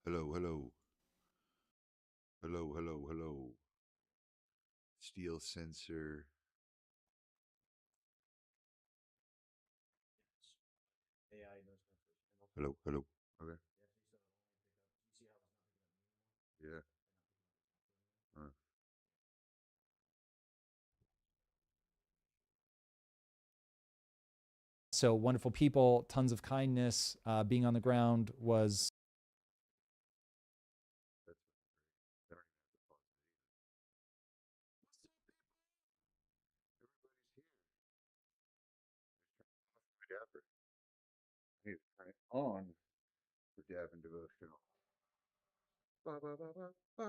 Hello, hello, hello, hello, hello. Steel sensor. AI knows my first and Hello, hello. Okay. Yeah. Uh, so wonderful people, tons of kindness. Being on the ground was that's I don't even have to pause it. Everybody's here. Off my dapper. I need to turn it on for Dab and Devotional. Ba, ba, ba, ba, ba.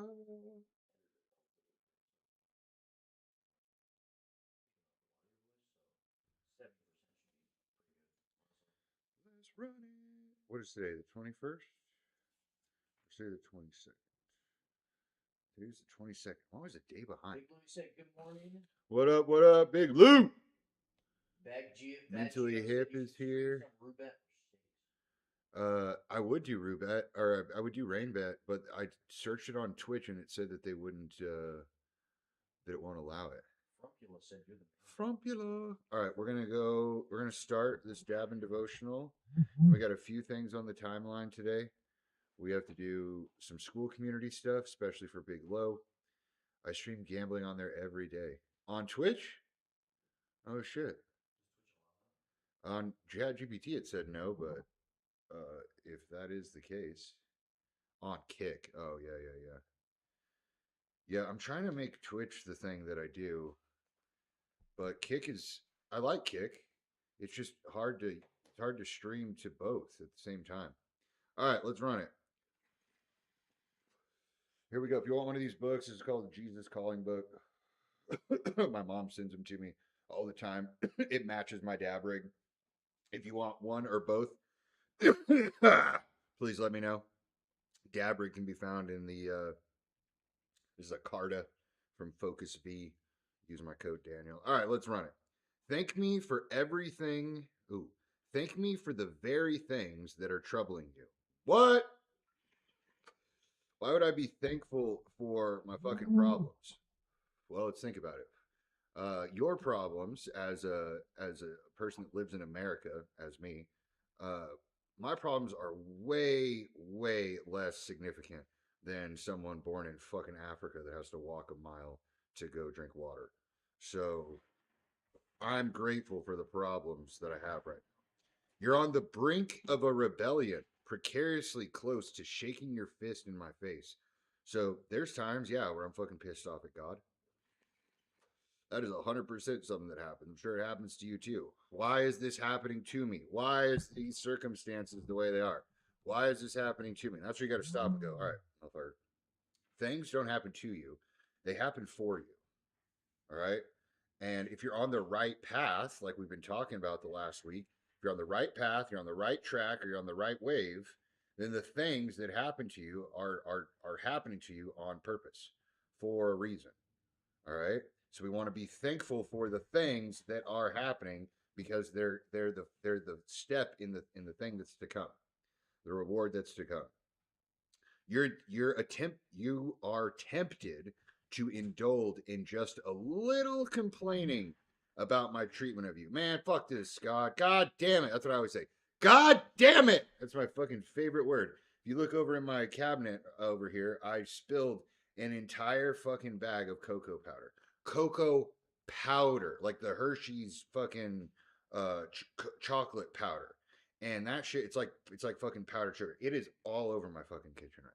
Let's run it. What is today? The 21st? Or say the 22nd? Today's the 22nd. I'm always a day behind. Big Lou said good morning. What up, Big Lou? Bad Mentally Gio said Hip you is should stream here. some Rubet. I would do Rubat or I would do Rainbat, but I searched it on Twitch and it said that they wouldn't that it won't allow it. Frumpula said you're the man. Frumpula. All right, we're gonna start this Dab and Devotional. We got a few things on the timeline today. We have to do some school community stuff, especially for Big Low. I stream gambling on there every day. On Twitch? Oh shit. On ChatGPT it said no, but if that is the case. On Kick. Oh yeah, yeah, yeah. Yeah, I'm trying to make Twitch the thing that I do, but Kick is I like Kick. It's just hard to stream to both at the same time. All right, let's run it. Here we go. If you want one of these books, it's called the Jesus Calling book. My mom sends them to me all the time. It matches my dab rig. If you want one or both, please let me know. Dab rig can be found in the this is a Carta from Focus V. Use my code Daniel. All right, let's run it. Thank me for everything. Ooh, thank me for the very things that are troubling you. What? Why would I be thankful for my fucking problems? Well, let's think about it. Your problems as a person that lives in America, as me, uh, my problems are way less significant than someone born in fucking Africa that has to walk a mile to go drink water. So I'm grateful for the problems that I have right now. You're on the brink of a rebellion, precariously close to shaking your fist in my face. So there's times, yeah, where I'm fucking pissed off at God. That is 100% something that happens. I'm sure it happens to you too. Why is this happening to me? Why is these circumstances the way they are? Why is this happening to me? That's where you got to stop and go, all right, motherfucker. Things don't happen to you, they happen for you. All right. And if you're on the right path, like we've been talking about the last week, if you're on the right path, you're on the right track, or you're on the right wave, then the things that happen to you are happening to you on purpose for a reason. All right. So we want to be thankful for the things that are happening because they're the step in the thing that's to come, the reward that's to come. You are tempted to indulge in just a little complaining about my treatment of you. Man, fuck this, Scott. God damn it. That's what I always say. God damn it. That's my fucking favorite word. If you look over in my cabinet over here, I spilled an entire fucking bag of cocoa powder. Cocoa powder, like the Hershey's fucking chocolate powder. And that shit, it's like fucking powdered sugar. It is all over my fucking kitchen right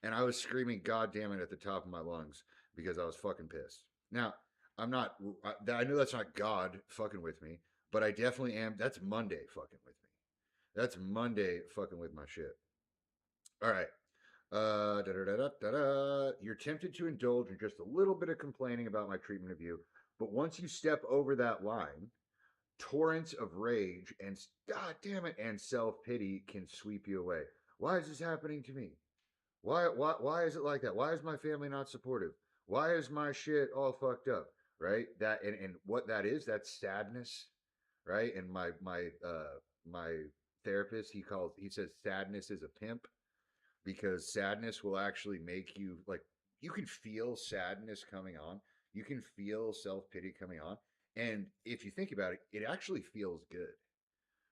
now. And I was screaming "God damn it" at the top of my lungs because I was fucking pissed. Now, I'm not. I know that's not God fucking with me, but I definitely am. That's Monday fucking with me. That's Monday fucking with my shit. All right. Da, da, da, da, da, da. You're tempted to indulge in just a little bit of complaining about my treatment of you, but once you step over that line, torrents of rage and God damn it and self pity can sweep you away. Why is this happening to me? Why is it like that? Why is my family not supportive? Why is my shit all fucked up? Right? That and what that is, that's sadness, right? And my therapist, he says sadness is a pimp because sadness will actually make you like, you can feel sadness coming on. You can feel self-pity coming on. And if you think about it, it actually feels good,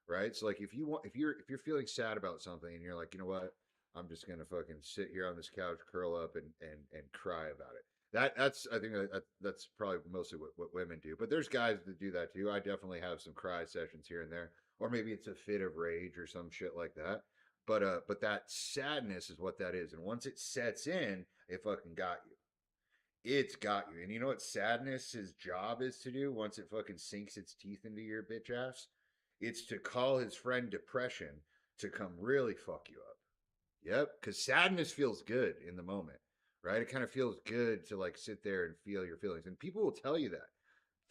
right? So like if you're feeling sad about something and you're like, you know what, I'm just gonna fucking sit here on this couch, curl up, and cry about it. That's I think that's probably mostly what women do. But there's guys that do that too. I definitely have some cry sessions here and there, or maybe it's a fit of rage or some shit like that. But that sadness is what that is, and once it sets in, it fucking got you. It's got you. And you know what sadness's job is to do once it fucking sinks its teeth into your bitch ass? It's to call his friend depression to come really fuck you up. Yep, because sadness feels good in the moment, right? It kind of feels good to like sit there and feel your feelings. And people will tell you that.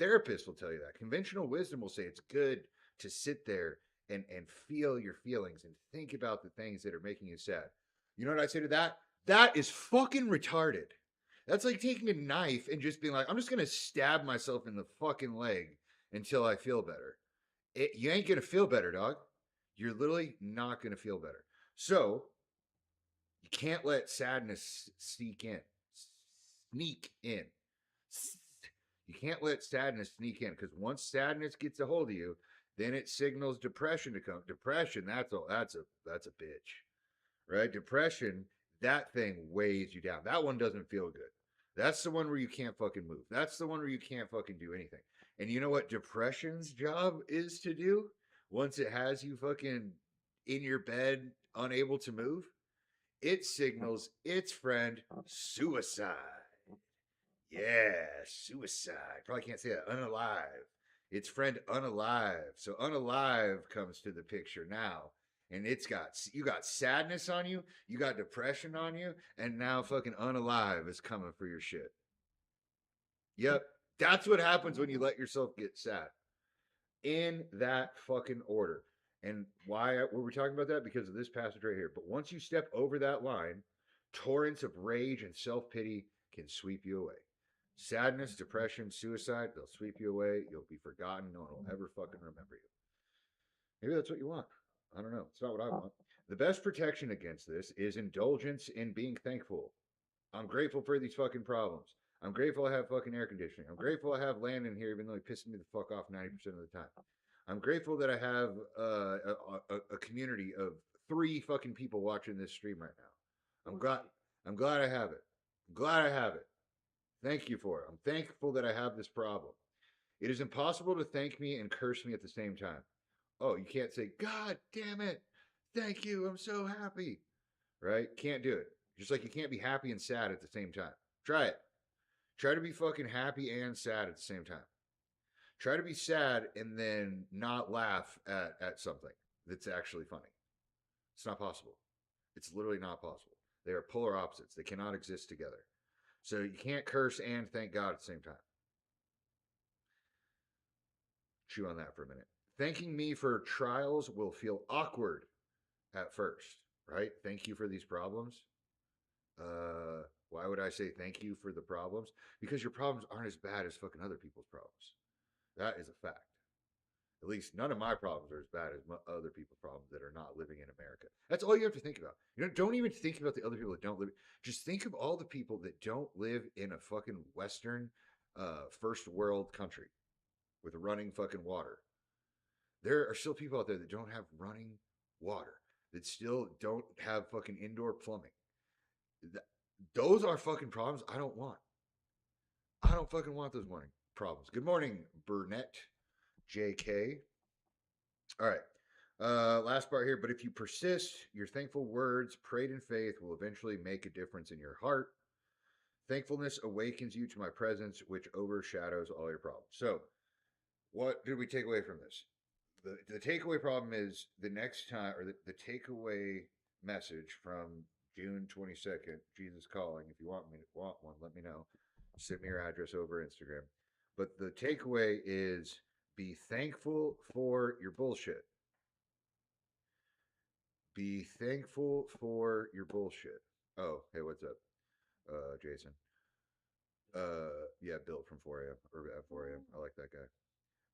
Therapists will tell you that. Conventional wisdom will say it's good to sit there and feel your feelings and think about the things that are making you sad. You know what I say to that? That is fucking retarded. That's like taking a knife and just being like, I'm just gonna stab myself in the fucking leg until I feel better. You ain't gonna feel better, dog. You're literally not gonna feel better. So you can't let sadness sneak in. Sneak in. You can't let sadness sneak in because once sadness gets a hold of you, then it signals depression to come. Depression, that's a bitch, right? Depression, that thing weighs you down. That one doesn't feel good. That's the one where you can't fucking move. That's the one where you can't fucking do anything. And you know what depression's job is to do once it has you fucking in your bed, unable to move? It signals its friend suicide. Yeah, suicide. Probably can't say that. Unalive. Its friend unalive. So unalive comes to the picture now. And you got sadness on you, you got depression on you, and now fucking unalive is coming for your shit. Yep. That's what happens when you let yourself get sad. In that fucking order. And why were we talking about that? Because of this passage right here. But once you step over that line, torrents of rage and self-pity can sweep you away. Sadness, depression, suicide, they'll sweep you away. You'll be forgotten. No one will ever fucking remember you. Maybe that's what you want. I don't know. It's not what I want. The best protection against this is indulgence in being thankful. I'm grateful for these fucking problems. I'm grateful I have fucking air conditioning. I'm grateful I have land in here, even though he pisses me the fuck off 90% of the time. I'm grateful that I have a community of 3 fucking people watching this stream right now. I'm glad I have it. I'm glad I have it. Thank you for it. I'm thankful that I have this problem. It is impossible to thank me and curse me at the same time. Oh, you can't say, God damn it. Thank you. I'm so happy. Right? Can't do it. Just like you can't be happy and sad at the same time. Try it. Try to be fucking happy and sad at the same time. Try to be sad and then not laugh at something that's actually funny. It's not possible. It's literally not possible. They are polar opposites. They cannot exist together. So you can't curse and thank God at the same time. Chew on that for a minute. Thanking me for trials will feel awkward at first, right? Thank you for these problems. Why would I say thank you for the problems? Because your problems aren't as bad as fucking other people's problems. That is a fact. At least none of my problems are as bad as other people's problems that are not living in America. That's all you have to think about. You know, don't even think about the other people that don't live. Just think of all the people that don't live in a fucking Western, first world country with running fucking water. There are still people out there that don't have running water, that still don't have fucking indoor plumbing. Those are fucking problems I don't want. I don't fucking want those morning problems. Good morning, Burnett, JK. All right. Last part here. But if you persist, your thankful words, prayed in faith, will eventually make a difference in your heart. Thankfulness awakens you to my presence, which overshadows all your problems. So, what did we take away from this? The takeaway problem is the next time, or the takeaway message from June 22nd, Jesus Calling. If you want one, let me know. Send me your address over Instagram. But the takeaway is be thankful for your bullshit. Be thankful for your bullshit. Oh, hey, what's up? Jason. Yeah, Bill from 4am or at 4am. I like that guy.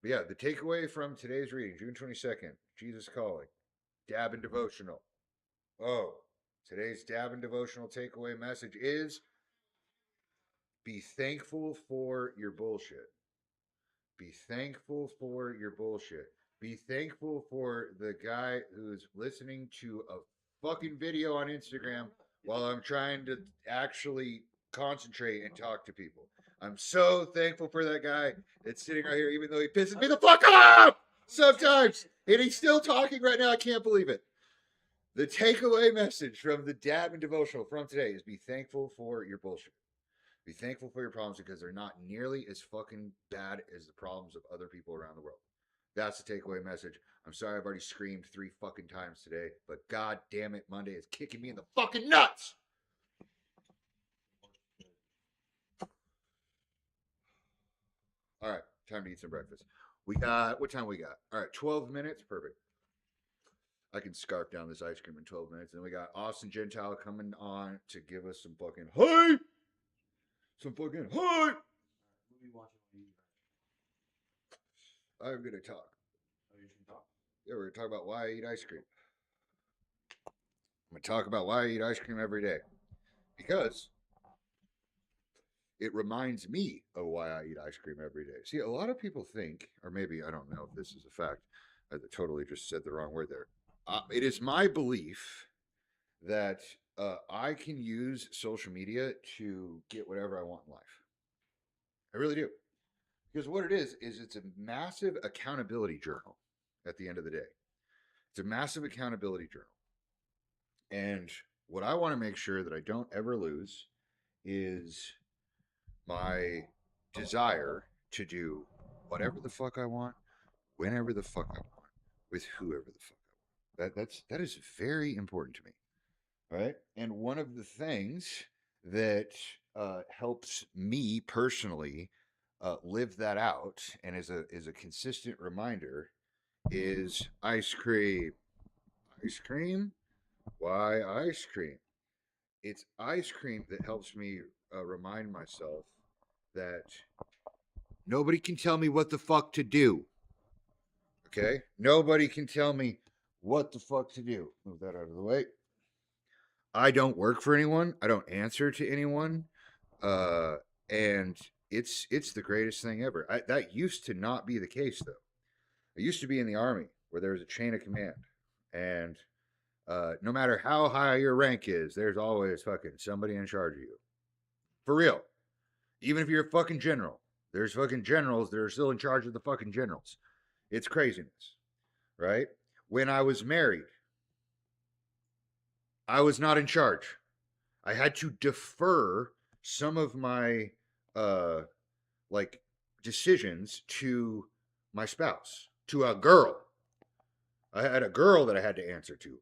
But yeah, the takeaway from today's reading, June 22nd, Jesus Calling, Dab and Devotional. Oh, Today's dab and devotional takeaway message is be thankful for your bullshit. Be thankful for your bullshit. Be thankful for the guy who's listening to a fucking video on Instagram while I'm trying to actually concentrate and talk to people. I'm so thankful for that guy that's sitting right here, even though he pisses me the fuck off sometimes. And he's still talking right now. I can't believe it. The takeaway message from the dab and devotional from today is be thankful for your bullshit. Be thankful for your problems because they're not nearly as fucking bad as the problems of other people around the world. That's the takeaway message. I'm sorry I've already screamed 3 fucking times today, but god damn it, Monday is kicking me in the fucking nuts. All right, time to eat some breakfast. We got, what time we got? All right, 12 minutes, perfect. I can scarf down this ice cream in 12 minutes. And we got Austin Gentile coming on to give us some fucking hype. Some fucking hype. What are you watching? I'm going to talk. Oh, you should talk. Yeah, we're going to talk about why I eat ice cream. I'm going to talk about why I eat ice cream every day. Because it reminds me of why I eat ice cream every day. See, a lot of people think, or maybe I don't know if this is a fact, I totally just said the wrong word there. It is my belief that I can use social media to get whatever I want in life. I really do. Because what it is it's a massive accountability journal at the end of the day. It's a massive accountability journal. And what I want to make sure that I don't ever lose is my desire to do whatever the fuck I want, whenever the fuck I want, with whoever the fuck I want. That is very important to me. Right? And one of the things that helps me personally live that out and is a consistent reminder is ice cream. Ice cream? Why ice cream? It's ice cream that helps me remind myself that nobody can tell me what the fuck to do. Okay? Nobody can tell me what the fuck to do. Move that out of the way. I don't work for anyone. I don't answer to anyone. And it's the greatest thing ever. That used to not be the case, though. I used to be in the Army where there was a chain of command. And no matter how high your rank is, there's always fucking somebody in charge of you. For real. Even if you're a fucking general, there's fucking generals that are still in charge of the fucking generals. It's craziness, right? When I was married, I was not in charge. I had to defer some of my decisions to my spouse, to a girl. I had a girl that I had to answer to.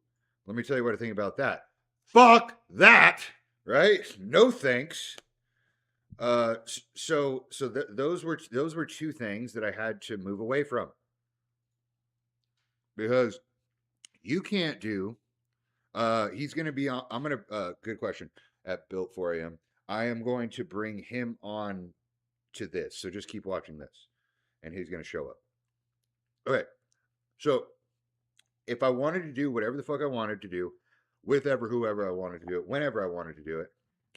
Let me tell you what I think about that. Fuck that, right? No thanks. Those were two things that I had to move away from, because you can't do. He's going to be on. I'm going to. Good question. At Built 4 a.m. I am going to bring him on to this. So just keep watching this, and he's going to show up. Okay. So if I wanted to do whatever the fuck I wanted to do, with whoever I wanted to do it, whenever I wanted to do it,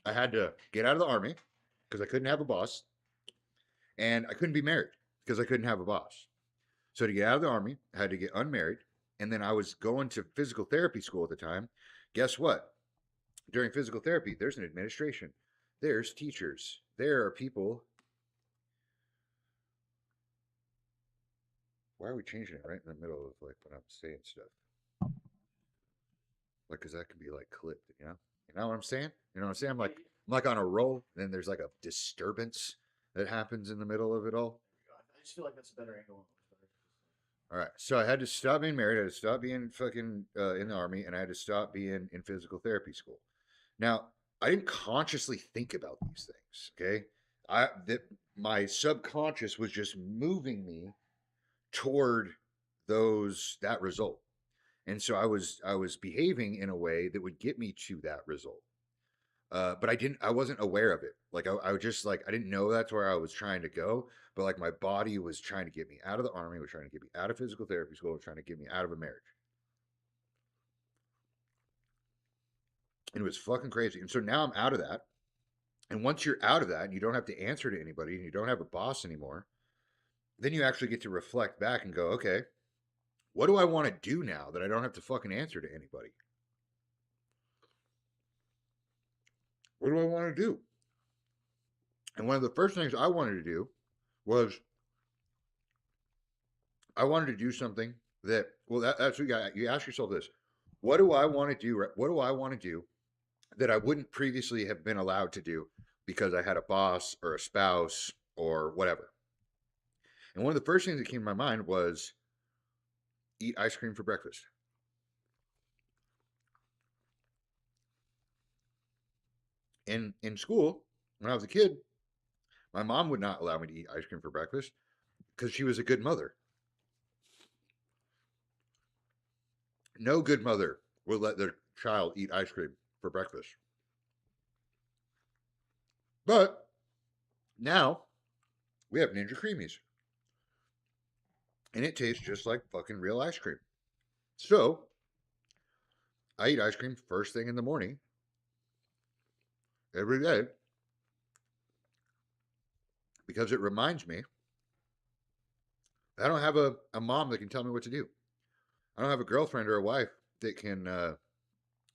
I had to get out of the Army because I couldn't have a boss, and I couldn't be married because I couldn't have a boss. So to get out of the Army, I had to get unmarried. And then I was going to physical therapy school at the time. Guess what? During physical therapy, there's an administration. There's teachers. There are people. Why are we changing it right in the middle of like when I'm saying stuff? Like, because that could be like clipped, you know? You know what I'm saying? You know what I'm saying? I'm like on a roll. Then there's like a disturbance that happens in the middle of it all. I just feel like that's a better angle. All right, so I had to stop being married. I had to stop being fucking in the Army, and I had to stop being in physical therapy school. Now, I didn't consciously think about these things. Okay, my subconscious was just moving me toward that result, and so I was behaving in a way that would get me to that result. But I wasn't aware of it. Like I was just like, I didn't know that's where I was trying to go, but like my body was trying to get me out of the Army, was trying to get me out of physical therapy school, was trying to get me out of a marriage. And it was fucking crazy. And so now I'm out of that. And once you're out of that and you don't have to answer to anybody and you don't have a boss anymore, then you actually get to reflect back and go, okay, what do I want to do now that I don't have to fucking answer to anybody? What do I want to do? And one of the first things I wanted to do was I wanted to do something that, well, that's what you ask yourself this. What do I want to do? What do I want to do that I wouldn't previously have been allowed to do because I had a boss or a spouse or whatever? And one of the first things that came to my mind was eat ice cream for breakfast. In school, when I was a kid, my mom would not allow me to eat ice cream for breakfast because she was a good mother. No good mother would let their child eat ice cream for breakfast. But now we have Ninja Creamies. And it tastes just like fucking real ice cream. So I eat ice cream first thing in the morning every day because it reminds me I don't have a mom that can tell me what to do. I don't have a girlfriend or a wife that can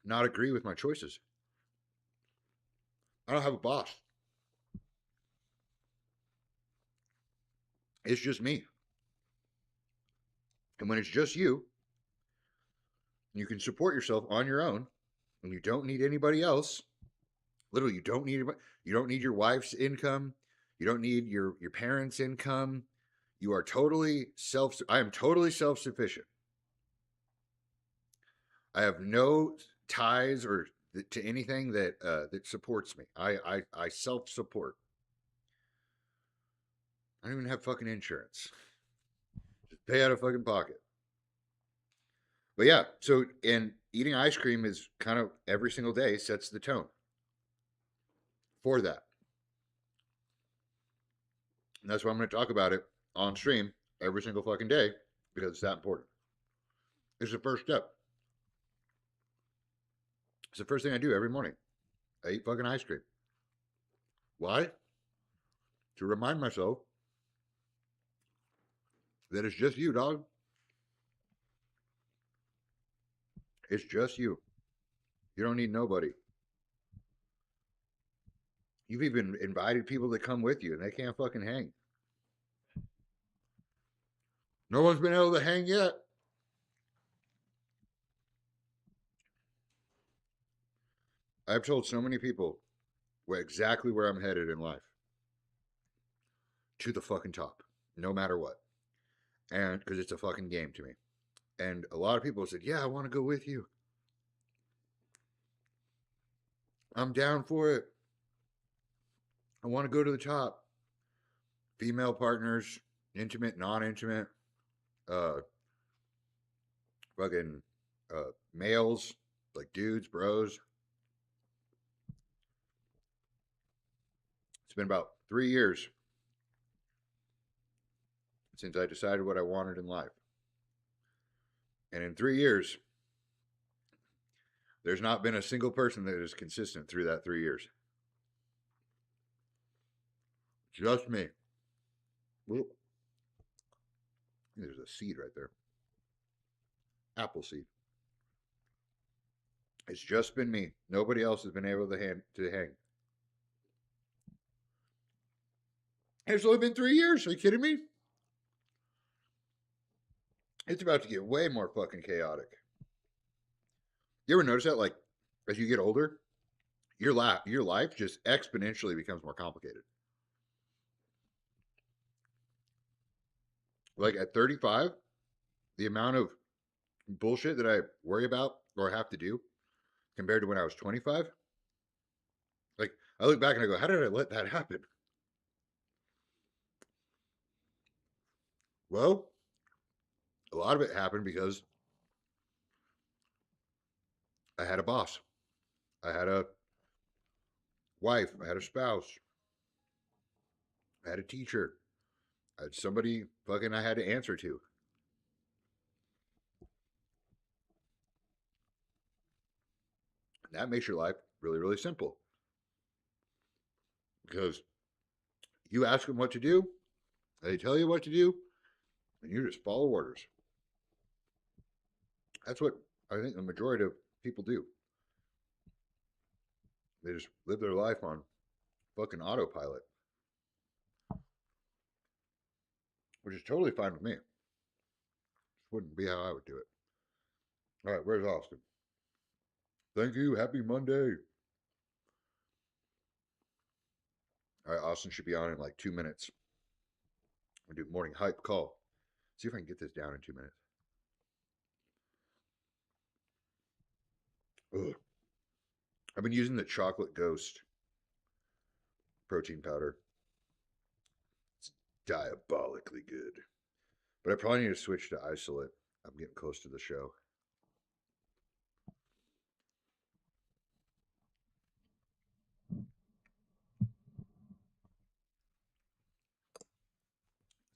not agree with my choices. I don't have a boss. It's just me. And when it's just you, you can support yourself on your own and you don't need anybody else. Literally, you don't need anybody. You don't need your wife's income. You don't need your parents' income. You are totally I am totally self-sufficient. I have no ties or to anything that that supports me. I self-support. I don't even have fucking insurance. Just pay out of fucking pocket. But yeah, so and eating ice cream is kind of every single day sets the tone for that. And that's why I'm going to talk about it on stream every single fucking day because it's that important. It's the first step. It's the first thing I do every morning. I eat fucking ice cream. Why? To remind myself that it's just you, dog. It's just you. You don't need nobody. You've even invited people to come with you and they can't fucking hang. No one's been able to hang yet. I've told so many people exactly where I'm headed in life. To the fucking top, no matter what. And because it's a fucking game to me. And a lot of people said, yeah, I want to go with you. I'm down for it. I want to go to the top. Female partners, intimate, non-intimate, fucking males, like dudes, bros. It's been about 3 years since I decided what I wanted in life. And in 3 years, there's not been a single person that is consistent through that 3 years. Just me. Whoop. There's a seed right there. Apple seed. It's just been me. Nobody else has been able to hang. It's only been 3 years. Are you kidding me? It's about to get way more fucking chaotic. You ever notice that? Like, as you get older, your life just exponentially becomes more complicated. Like at 35, the amount of bullshit that I worry about or have to do compared to when I was 25, like I look back and I go, how did I let that happen? Well, a lot of it happened because I had a boss. I had a wife. I had a spouse. I had a teacher. I had somebody fucking I had to answer to. That makes your life really, really simple. Because you ask them what to do, they tell you what to do, and you just follow orders. That's what I think the majority of people do. They just live their life on fucking autopilot, which is totally fine with me. Just wouldn't be how I would do it. All right, where's Austin? Thank you. Happy Monday. All right, Austin should be on in like 2 minutes. I'm gonna do morning hype call. See if I can get this down in 2 minutes. Ugh. I've been using the Chocolate Ghost protein powder. It's diabolically good. But I probably need to switch to isolate. I'm getting close to the show.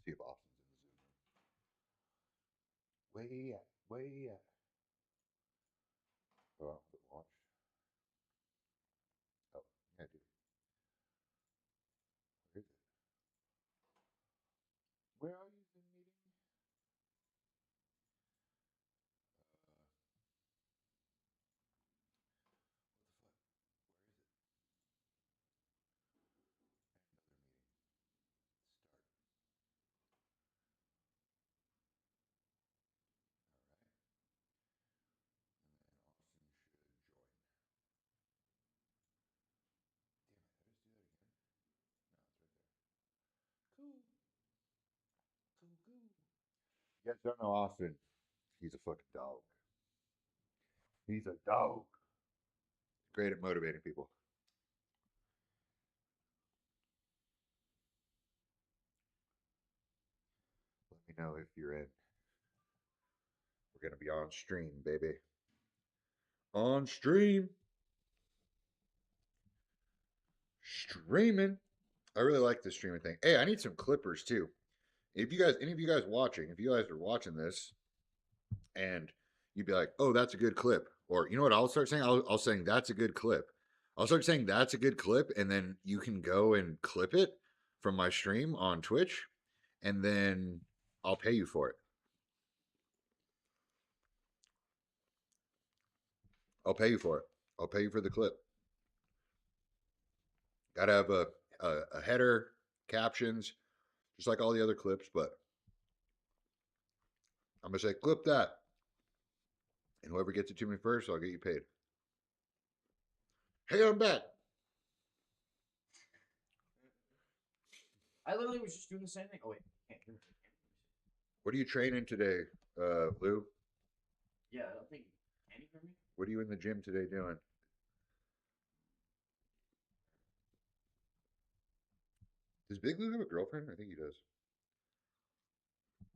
See if Austin's in the Zoom room. Way out, way out. Oh, watch. Oh, yeah, dude. Where is it? Where are you, Zoom meeting? You guys don't know Austin. He's a fucking dog. He's a dog. Great at motivating people. Let me know if you're in. We're going to be on stream, baby. On stream. Streaming. I really like this streaming thing. Hey, I need some clippers too. If you guys, any of you guys watching, if you guys are watching this and you'd be like, oh, that's a good clip. Or you know what I'll start saying? I'll saying that's a good clip. I'll start saying that's a good clip, and then you can go and clip it from my stream on Twitch, and then I'll pay you for it. I'll pay you for it. I'll pay you for the clip. Gotta have a header, captions, just like all the other clips, but I'm gonna say clip that. And whoever gets it to me first, I'll get you paid. Hey, I'm back. I literally was just doing the same thing. Oh wait, can't hear me. What are you training today, Lou? Yeah, I don't think. Can you hear me? What are you in the gym today doing? Does Big Lou have a girlfriend? I think he does.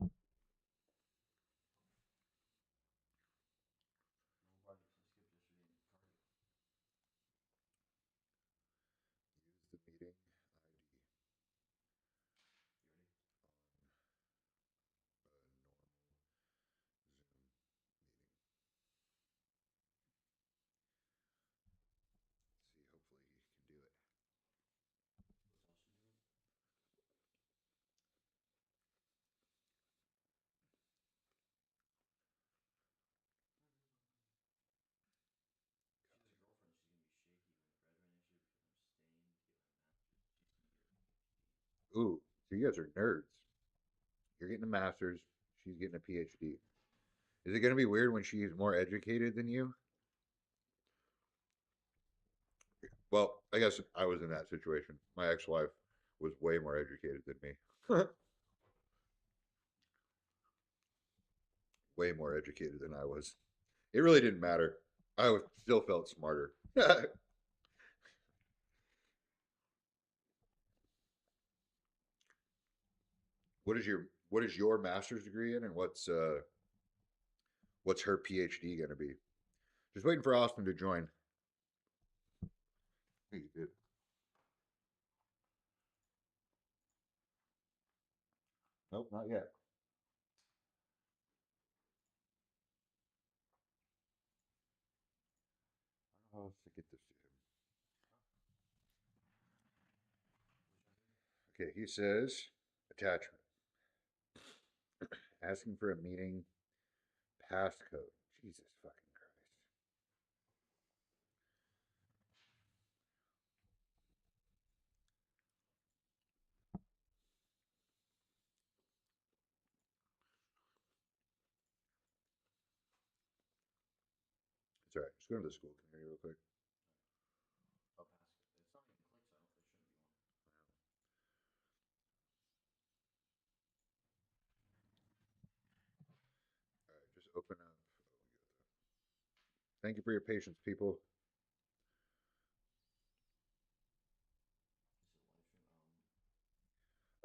Use the meeting ID. See, hopefully he can do it. Ooh, so you guys are nerds. You're getting a master's. She's getting a PhD. Is it going to be weird when she's more educated than you? Well, I guess I was in that situation. My ex-wife was way more educated than me. Way more educated than I was. It really didn't matter. I still felt smarter. What is your master's degree in, and what's her PhD going to be? Just waiting for Austin to join. I think he did. Nope, not yet. I don't know how else Okay, he says attachment. Asking for a meeting passcode. Jesus fucking Christ. It's all right. Just go to the school community real quick. I'll pass it. It's not even clicks. I don't. There shouldn't be one. All right, just open up. Thank you for your patience, people. Is it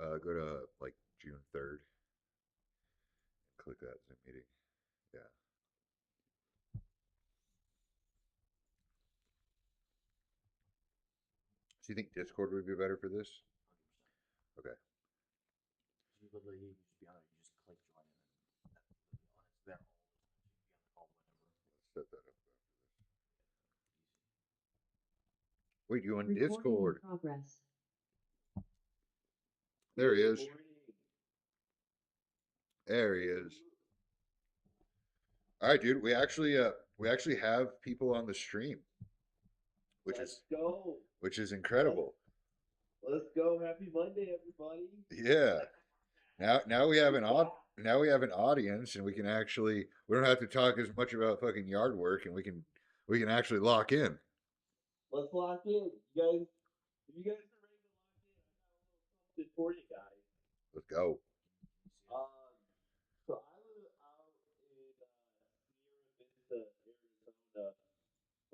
live stream? Go to like June 3rd. Click that Zoom meeting. Yeah. So you think Discord would be better for this? 100%. Okay. You literally you just be on it. You just click join and then it's there all the time. You can be on the call whenever. Let's set that up. Wait, you on Recording in Discord? progress. There he Good is. morning. There he is. All right, dude. We actually have people on the stream, which Let's go. is incredible. Let's go. Happy Monday, everybody. Yeah. Now we have an audience, and we don't have to talk as much about fucking yard work, and we can actually lock in. Let's lock in. If you guys are ready to lock in, I got a little something for you guys. Let's go. So I live out in Sierra Vista, Arizona,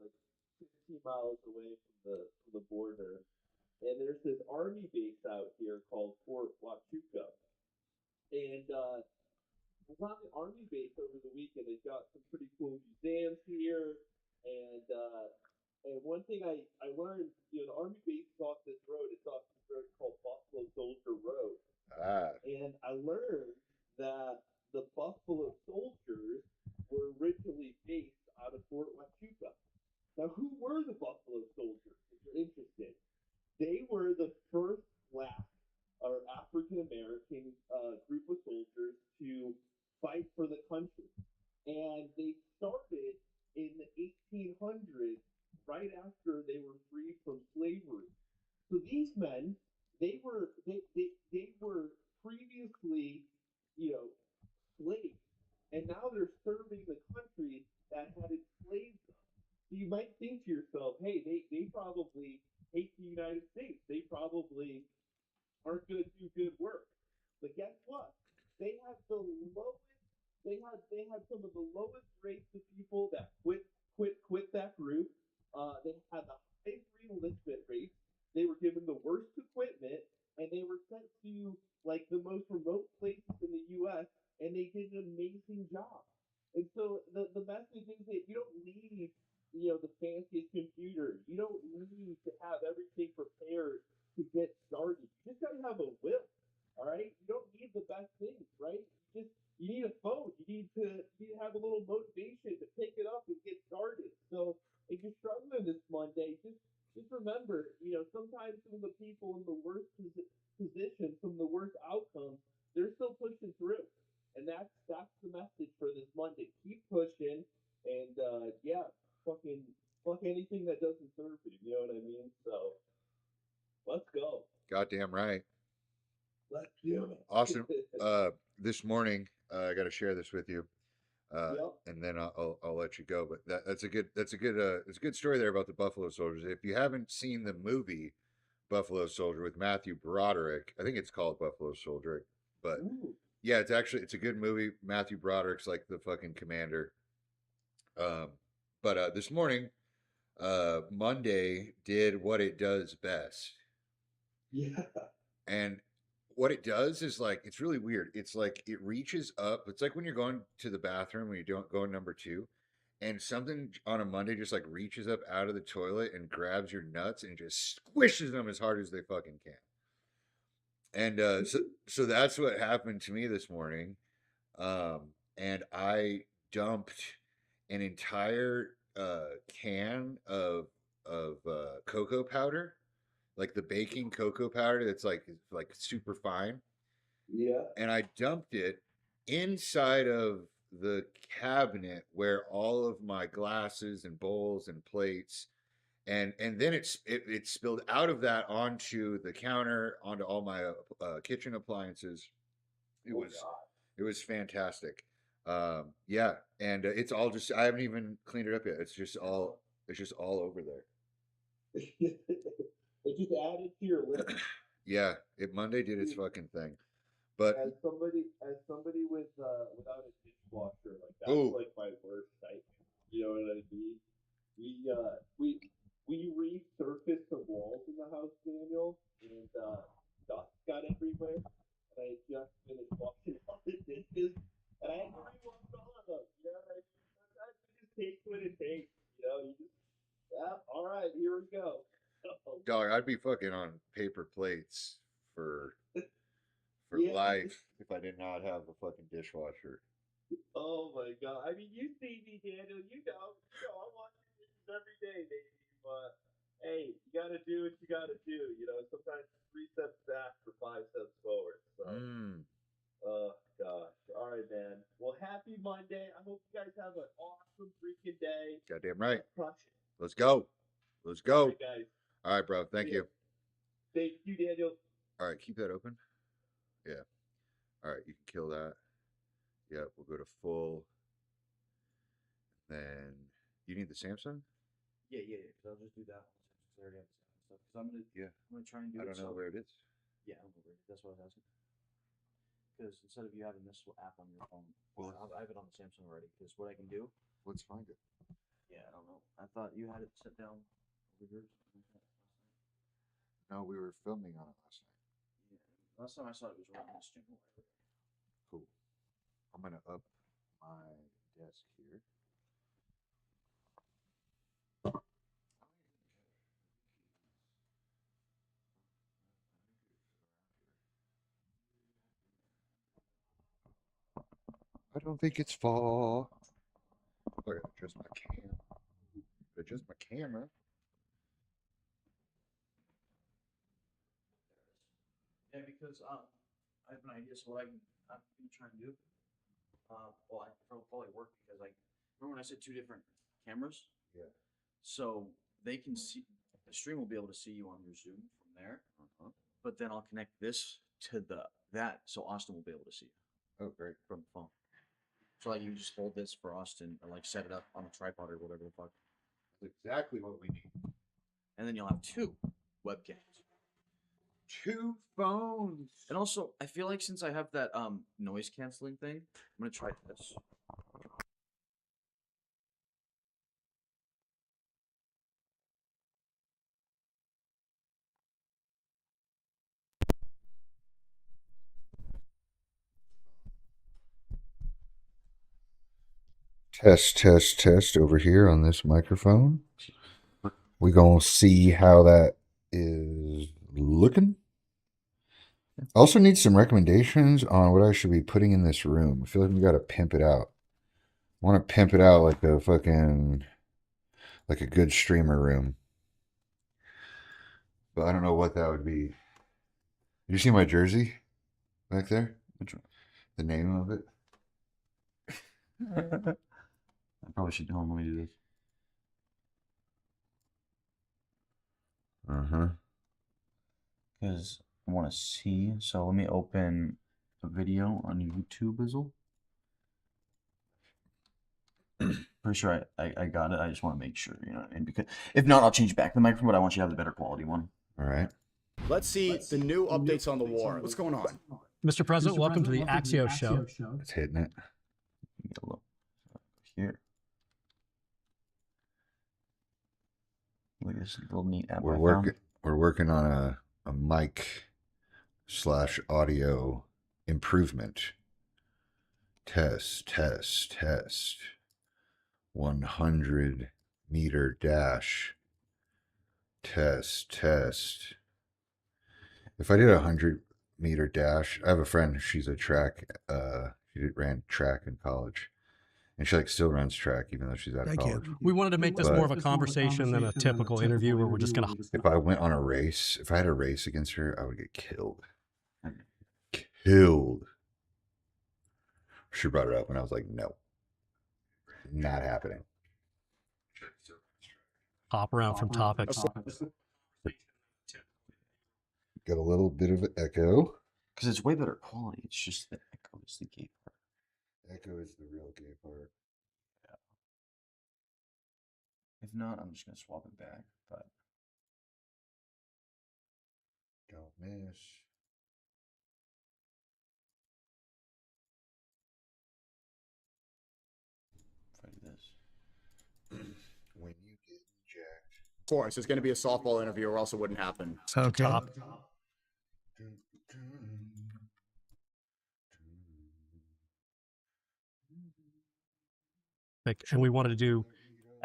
like 15 miles away from the border, and there's this army base out here called Fort Huachuca. And I was on the army base over the weekend. They've got some pretty cool museums here, and one thing I learned, the army base is off this road. It's off this road called Buffalo Soldier Road. And I learned that the Buffalo Soldiers were originally based out of Fort Huachuca. Now, who were the Buffalo Soldiers, if you're interested? They were the first Black or African American group of soldiers to fight for the country. And they started in the 1800s, right after they were freed from slavery. So these men, they were previously, slaves, and now they're serving the country that had enslaved them. So you might think to yourself, hey, they probably hate the United States. They probably aren't going to do good work. But guess what? They had the lowest. They had some of the lowest rates of people that quit that group. They had the highest reenlistment rates. They were given the worst equipment, and they were sent to like the most remote places in the U.S. and they did an amazing job. And so the message is that you don't need the fanciest computer. You don't need to have everything prepared to get started. You just gotta have a will. All right, you don't need the best things, right? You need a phone. You need to have a little motivation to pick it up and get started. So if you're struggling this Monday, just remember, sometimes some of the people in the worst position, some of the worst outcomes, they're still pushing through, and that's the message for this Monday. Keep pushing, and fuck anything that doesn't serve you. You know what I mean? So let's go. Goddamn right. Let's do it. Awesome. This morning, I got to share this with you, Yep. and then I'll let you go. But it's a good story there about the Buffalo Soldiers. If you haven't seen the movie Buffalo Soldier with Matthew Broderick, I think it's called Buffalo Soldier, but Ooh. yeah, it's a good movie. Matthew Broderick's like the fucking commander. But this morning, Monday did what it does best. Yeah. And what it does is like, it's really weird. It's like it reaches up. It's like when you're going to the bathroom when you don't go in number 2, and something on a Monday just like reaches up out of the toilet and grabs your nuts and just squishes them as hard as they fucking can. And so that's what happened to me this morning. And I dumped an entire can of cocoa powder like the baking cocoa powder that's like super fine, Yeah. and I dumped it inside of the cabinet where all of my glasses and bowls and plates, and then it spilled out of that onto the counter, onto all my kitchen appliances. It Oh, was God. it was fantastic. Yeah, and it's all just, I haven't even cleaned it up yet. It's just all over there. It just added to your list. Yeah, it Monday did its fucking thing. But As somebody with without a dishwasher, like that's Ooh. like my worst nightmare. You know what I mean? We resurfaced the walls in the house, Daniel, and dust got everywhere. And I just finished washing all the dishes, and I had to rewash all of them. You know what I mean? Sometimes it just takes what it takes. You know, you just all right, here we go. dog, I'd be fucking on paper plates for Yeah. life if I did not have a fucking dishwasher. Oh my god! I mean, you see me, Daniel. You know, I watch dishes every day, baby. But hey, you gotta do what you gotta do. You know, sometimes 3 steps back for 5 steps forward. So, oh gosh. All right, man. Well, happy Monday. I hope you guys have an awesome freaking day. Goddamn right. Crush it. Let's go. Let's All go. right, guys. All right, bro. Thank you. Thank you, Daniel. All right, keep that open. Yeah. All right, you can kill that. Yeah, we'll go to full. Then you need the Samsung? Yeah. Because I'll just do that one since I already have the stuff. Because I'm gonna try and do I it. don't know so- where it is. Yeah, I don't know where it is. That's what I was asking. Because instead of you having this app on your phone, Well, I have it on the Samsung already. Because what I can do, let's find it. yeah, I don't know. I thought you had it set down over yours. No, we were filming on it last night. Yeah. Last time I saw it was around this channel. Cool. I'm gonna up my desk here. I don't think it's fall. I gotta adjust my cam. Adjust my camera. Yeah, because I have an idea. So what I'm gonna try and do. Well, it'll probably work because I remember when I said 2 different cameras. Yeah. So they can see the stream will be able to see you on your Zoom from there. But then I'll connect this to that, so Austin will be able to see you Oh, great. from the phone. So like you just hold this for Austin and like set it up on a tripod or whatever the fuck, That's exactly what we need. and then you'll have 2 webcams. 2 phones. And also, I feel like since I have that noise canceling thing, I'm gonna try this. Test over here on this microphone. We gonna see how that is looking. Also need some recommendations on what I should be putting in this room. I feel like we gotta pimp it out. I want to pimp it out like a fucking, like a good streamer room. But I don't know what that would be. Did you see my jersey back there? Which one? The name of it? I probably should hold on, let me do this. Uh-huh. Because I want to see. So let me open a video on YouTube, Bizzle. Pretty sure I got it. I just want to make sure, you know what I mean? Because if not, I'll change back the microphone, but I want you to have the better quality one. All right. Let's see the new updates on the war. What's going on? Mr. President, welcome to the Axios show. It's hitting it. Get a look. Here. Look at this little neat app. We're working on a mic / audio improvement. Test. 100-meter dash. Test. If I did a 100-meter dash, I have a friend. She's a track. She ran track in college, And she like still runs track even though she's out of Thank you. college. We wanted to make this more of a conversation than a typical interview where we're just going to. If I went on a race, if I had a race against her, I would get killed. Killed. She brought it up and I was like, no. Not happening. Hop around from topics. Got a little bit of an echo. Because it's way better quality. It's just the echo is the gay part. Echo is the real gay part. If not, I'm just gonna swap it back. But Don't miss. if I do this, When you get jacked. Of course, it's going to be a softball interview, or else it wouldn't happen. Okay. Top. And we wanted to do,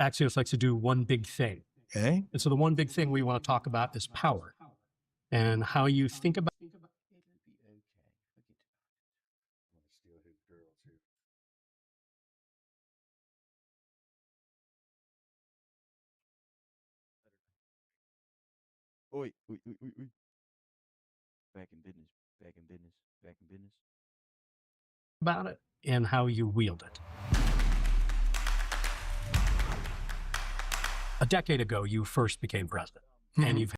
Axios likes to do one big thing. Okay. And so the one big thing we want to talk about is power and how you think about. oi. Back in business. Back in business. Back in business. About it and how you wield it. A decade ago, you first became president, and you've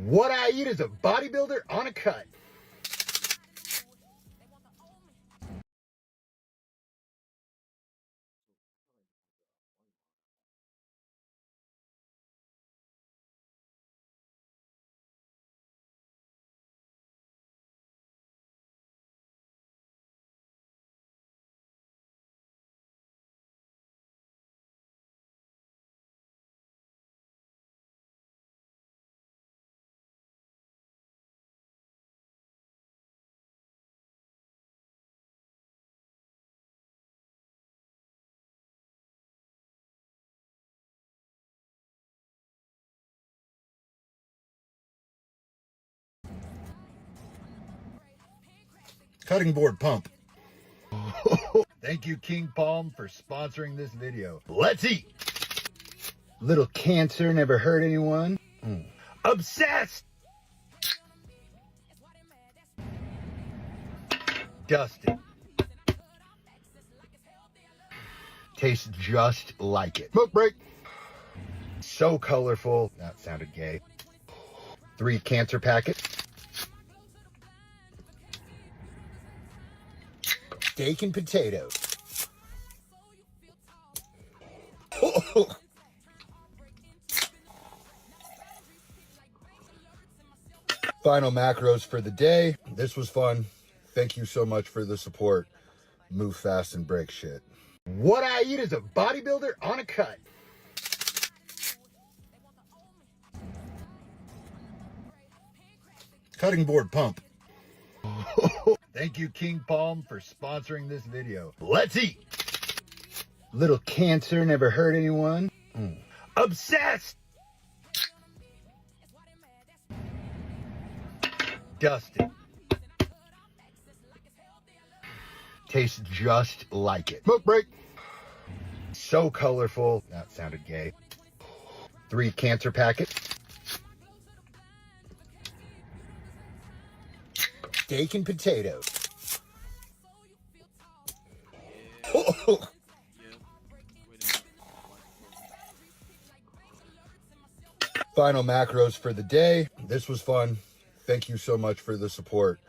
What I eat is a bodybuilder on a cut. Cutting board pump. Thank you, King Palm, for sponsoring this video. Let's eat. Little cancer never hurt anyone. Obsessed. Dusted. Tastes just like it. Smoke break. So colorful. That sounded gay. 3 cancer packets. Steak and potatoes. Final macros for the day. This was fun. Thank you so much for the support. Move fast and break shit. What I eat is a bodybuilder on a cut. Cutting board pump. Thank you, King Palm, for sponsoring this video. Let's eat. Little cancer never hurt anyone. Obsessed. Dustin. Tastes just like it. Smoke break. So colorful. That sounded gay. 3 cancer packets. Steak and potatoes. Final macros for the day. This was fun. Thank you so much for the support.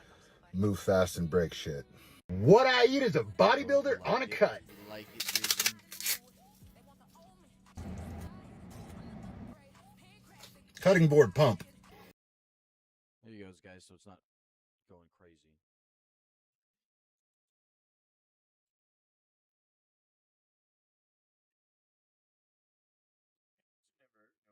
Move fast and break shit. What I eat is a bodybuilder on a cut. Like it, Jason. Cutting board pump. There you go, guys. So it's not going crazy. It's never hurt nobody.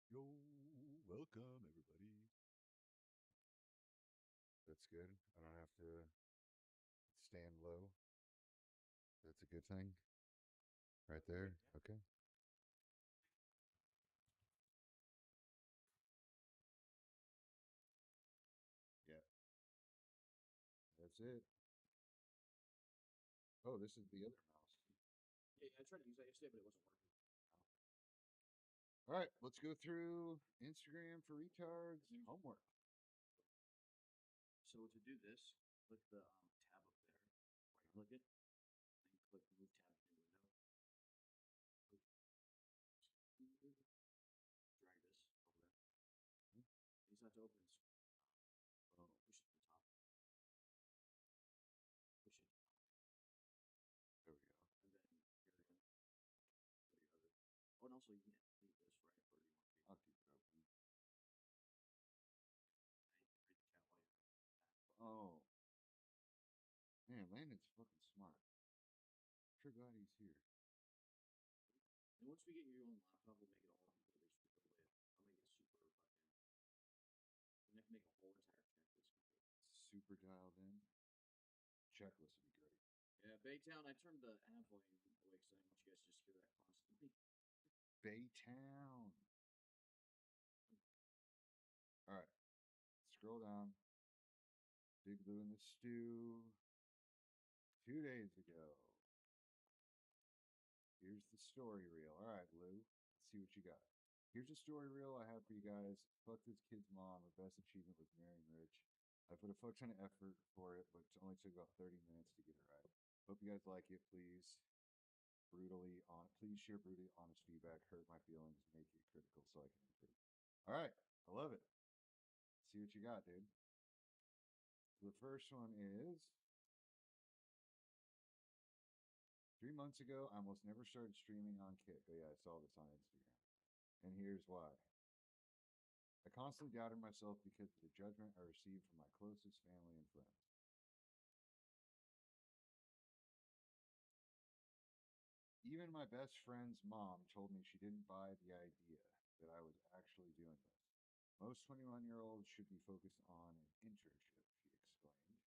Yo, welcome everybody. That's good. I don't have to stand low. That's a good thing. Right there. Okay. Yeah. That's it. Oh, this is the other mouse. Yeah, I tried to use that yesterday, but it wasn't working. All right, let's go through Instagram for retards homework. So to do this, click the tab up there. Right click it, and click move tab in the window. Click, drag this over there. You just have to open this. Push it to the top. Push it. There we go. And then here again. There you have it. Oh, and also you can leave this, right? Or do you want to keep I'll keep it open. read the cat while you're Oh. Man, Landon's fucking smart. Sure glad he's here. And once we get your own laptop, we'll make it all basically put away. I'll make it super fucking. And I can make a whole entire checklist complete. Super dialed in. Checklist would be great. Yeah, Baytown, I turned the ad volume away because I don't want you guys to just hear that constantly. Baytown. All right. Scroll down. Big Lou in the stew. 2 days ago. Here's the story reel. All right, Lou. Let's see what you got. Here's a story reel I have for you guys. Fuck this kid's mom. Her best achievement was marrying rich. I put a fuck ton of effort for it, but it only took about 30 minutes to get it right. Hope you guys like it. Please share brutally honest feedback. Hurt my feelings. Make it critical so I can improve. All right. I love it. Let's see what you got, dude. The first one is 3 months ago, I almost never started streaming on Kick. Oh, yeah, I saw this on Instagram. And here's why. I constantly doubted myself because of the judgment I received from my closest family and friends. Even my best friend's mom told me she didn't buy the idea that I was actually doing this. Most 21-year-olds should be focused on an internship, she exclaimed.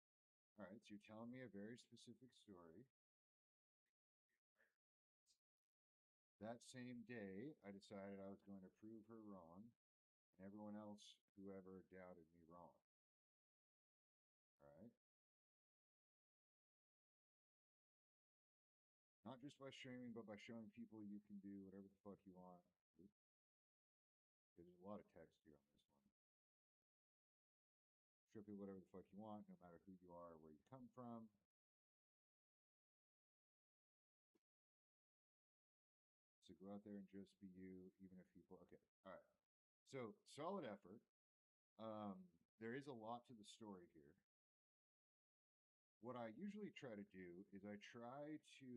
All right, so you're telling me a very specific story that same day, I decided I was going to prove her wrong and everyone else who ever doubted me wrong. All right. Not just by streaming, but by showing people you can do whatever the fuck you want. Oops. There's a lot of text here on this one. Show people whatever the fuck you want, no matter who you are or where you come from. So go out there and just be you, even if people. Okay, all right. So solid effort. There is a lot to the story here. What I usually try to do is I try to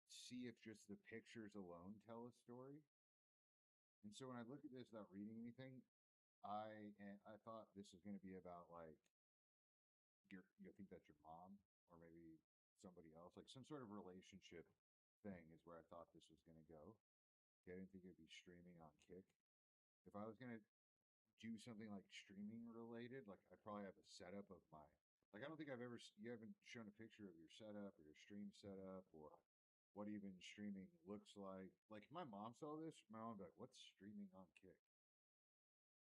see if just the pictures alone tell a story. And so when I look at this without reading anything, I thought this was going to be about like you think that's your mom or maybe somebody else, like some sort of relationship thing is where I thought this was going to go. Okay, I didn't think it'd be streaming on Kick. If I was going to do something like streaming related, like I probably have a setup of my, like I don't think you haven't shown a picture of your setup or your stream setup or what even streaming looks like. Like if my mom saw this, my mom would be like, "What's streaming on Kick?"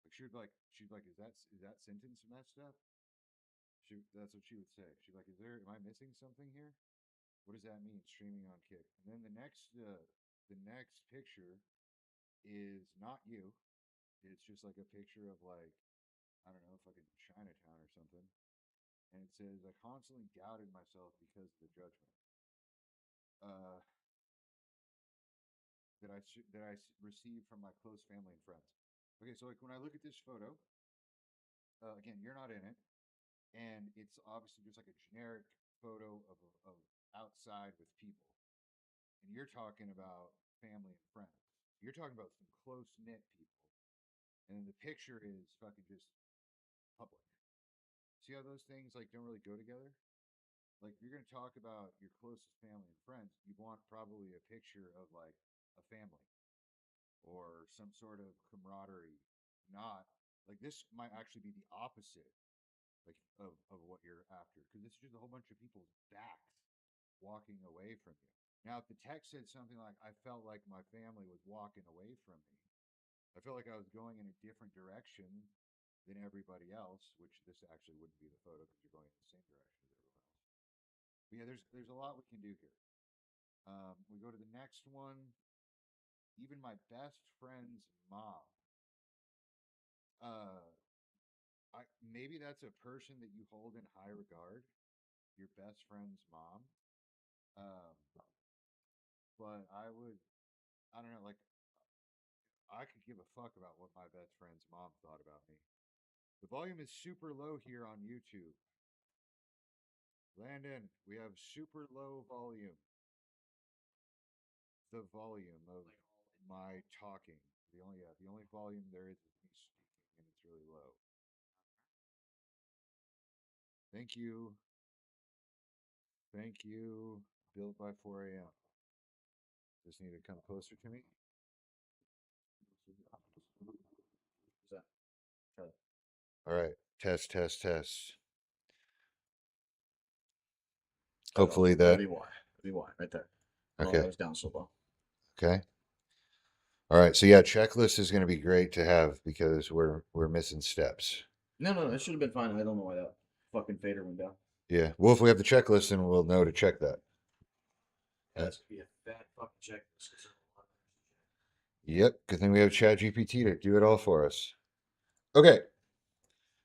Like she'd be like, "Is that sentence messed up?" That's what she would say. She'd be like, am I missing something here? What does that mean, streaming on Kick? And then the next picture is not you. It's just like a picture of like, I don't know, fucking Chinatown or something. And it says, I constantly doubted myself because of the judgment that I received from my close family and friends. Okay, so like when I look at this photo, again, you're not in it, and it's obviously just like a generic photo of outside with people, and you're talking about family and friends. You're talking about some close knit people, and then the picture is fucking just public. See how those things like don't really go together? Like if you're gonna talk about your closest family and friends, you want probably a picture of like a family or some sort of camaraderie. Not like this might actually be the opposite like of what you're after, because this is just a whole bunch of people's backs walking away from you. Now if the text said something like, I felt like my family was walking away from me, I felt like I was going in a different direction than everybody else, which this actually wouldn't be the photo because you're going in the same direction as everyone else. But yeah, there's a lot we can do here. We go to the next one. Even my best friend's mom. Maybe that's a person that you hold in high regard. Your best friend's mom. But I don't know, like I could give a fuck about what my best friend's mom thought about me. The volume is super low here on YouTube. Landon, we have super low volume. The volume of my talking. The only volume there is me speaking, and it's really low. Thank you. Thank you. Built by 4 a.m. Just need to come closer to me. Who's that? Charlie. All right. Test. Hopefully that. That'd be why. Right there. Okay. Oh, it's down so low. Okay. All right. So yeah, checklist is going to be great to have because we're missing steps. No, it should have been fine. I don't know why that fucking fader went down. Yeah. Well, if we have the checklist, then we'll know to check that. That's gonna be a fat fucking checklist. Yep. Good thing we have ChatGPT to do it all for us. Okay.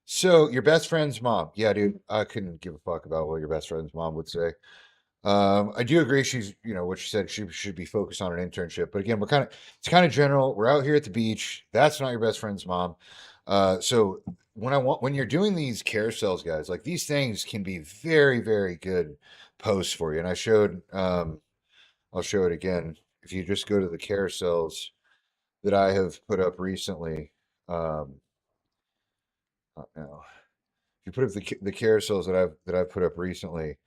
So your best friend's mom. Yeah, dude, I couldn't give a fuck about what your best friend's mom would say. I do agree. She's, what she said, she should be focused on an internship. But again, it's kind of general. We're out here at the beach. That's not your best friend's mom. So when you're doing these carousels, guys, like these things can be very, very good posts for you. And I showed, I'll show it again. If you just go to the carousels that I have put up recently, now, if you put up the carousels that I've put up recently,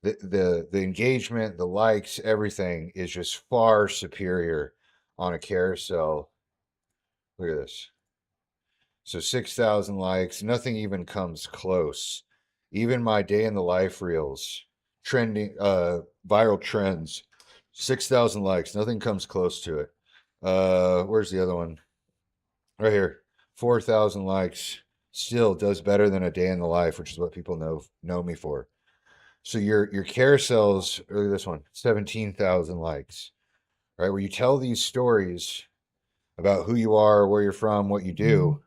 the engagement, the likes, everything is just far superior on a carousel. Look at this. So 6,000 likes, nothing even comes close. Even my day in the life reels, trending, viral trends, 6,000 likes. Nothing comes close to it. Where's the other one? Right here. 4,000 likes. Still does better than a day in the life, which is what people know me for. So your carousels, look at this one, 17,000 likes. Right? Where you tell these stories about who you are, where you're from, what you do.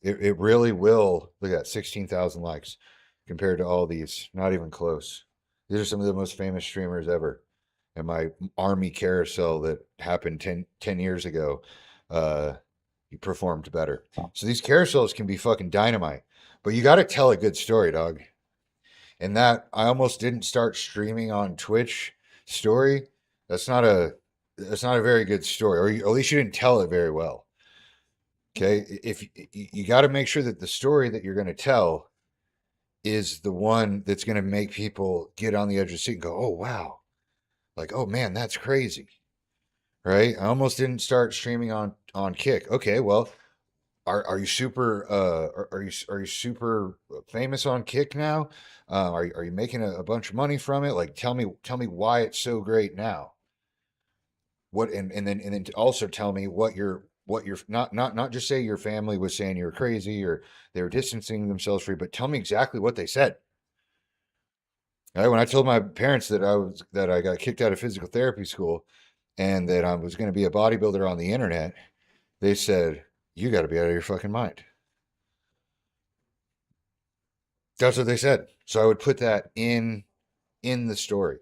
It really will. Look at that, 16,000 likes compared to all these. Not even close. These are some of the most famous streamers ever. And my army carousel that happened 10 years ago, you performed better. So these carousels can be fucking dynamite, but you got to tell a good story, dog. And that I almost didn't start streaming on Twitch story. That's not a very good story, or at least you didn't tell it very well. Okay, if you got to make sure that the story that you're going to tell is the one that's going to make people get on the edge of the seat and go, "Oh wow," like, "Oh man, that's crazy." Right? I almost didn't start streaming on Kick. Okay, well, are you super are you super famous on Kick now? Are you making a bunch of money from it? Like, tell me why it's so great now. What and then also tell me what you're not just say your family was saying you're crazy or they were distancing themselves from you, but tell me exactly what they said. Right? When I told my parents that I got kicked out of physical therapy school and that I was going to be a bodybuilder on the internet, they said, "You got to be out of your fucking mind." That's what they said. So I would put that in the story.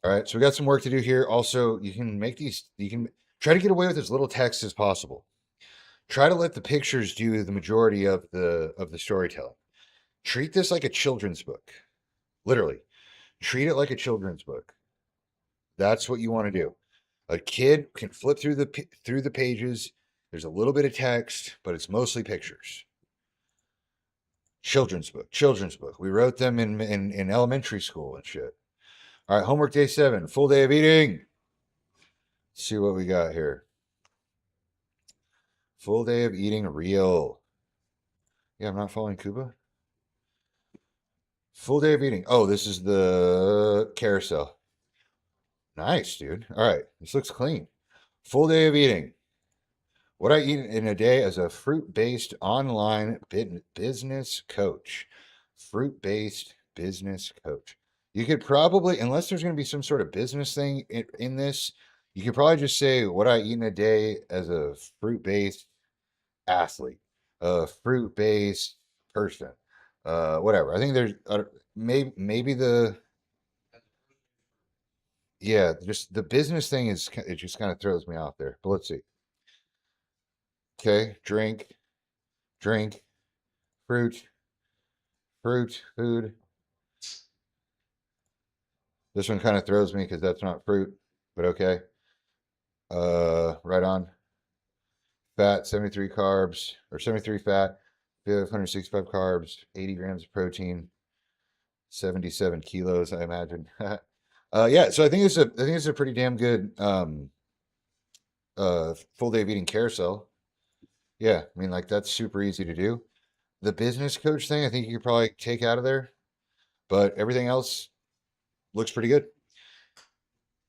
All right. So we got some work to do here. Also, you can try to get away with as little text as possible. Try to let the pictures do the majority of the storytelling. Treat this like a children's book. Literally. Treat it like a children's book. That's what you want to do. A kid can flip through the pages. There's a little bit of text, but it's mostly pictures. Children's book. We wrote them in elementary school and shit. All right, homework day 7, full day of eating. Let's see what we got here. Full day of eating real. Yeah, I'm not following Kuba. Full day of eating. Oh, this is the carousel. Nice, dude. All right, this looks clean. Full day of eating. What I eat in a day as a fruit-based online business coach. Fruit-based business coach. You could probably, unless there's going to be some sort of business thing in this, you could probably just say what I eat in a day as a fruit-based athlete, a fruit-based person, whatever. I think there's maybe just the business thing it just kind of throws me off there. But let's see. Okay, drink, fruit, food. This one kind of throws me because that's not fruit, but okay. Right on. Fat, 73 carbs, or 73 fat, 165 carbs, 80 grams of protein, 77 kilos, I imagine. Yeah, so I think it's a pretty damn good full day of eating carousel. Yeah, I mean, like, that's super easy to do. The business coach thing, I think you could probably take out of there, but everything else looks pretty good.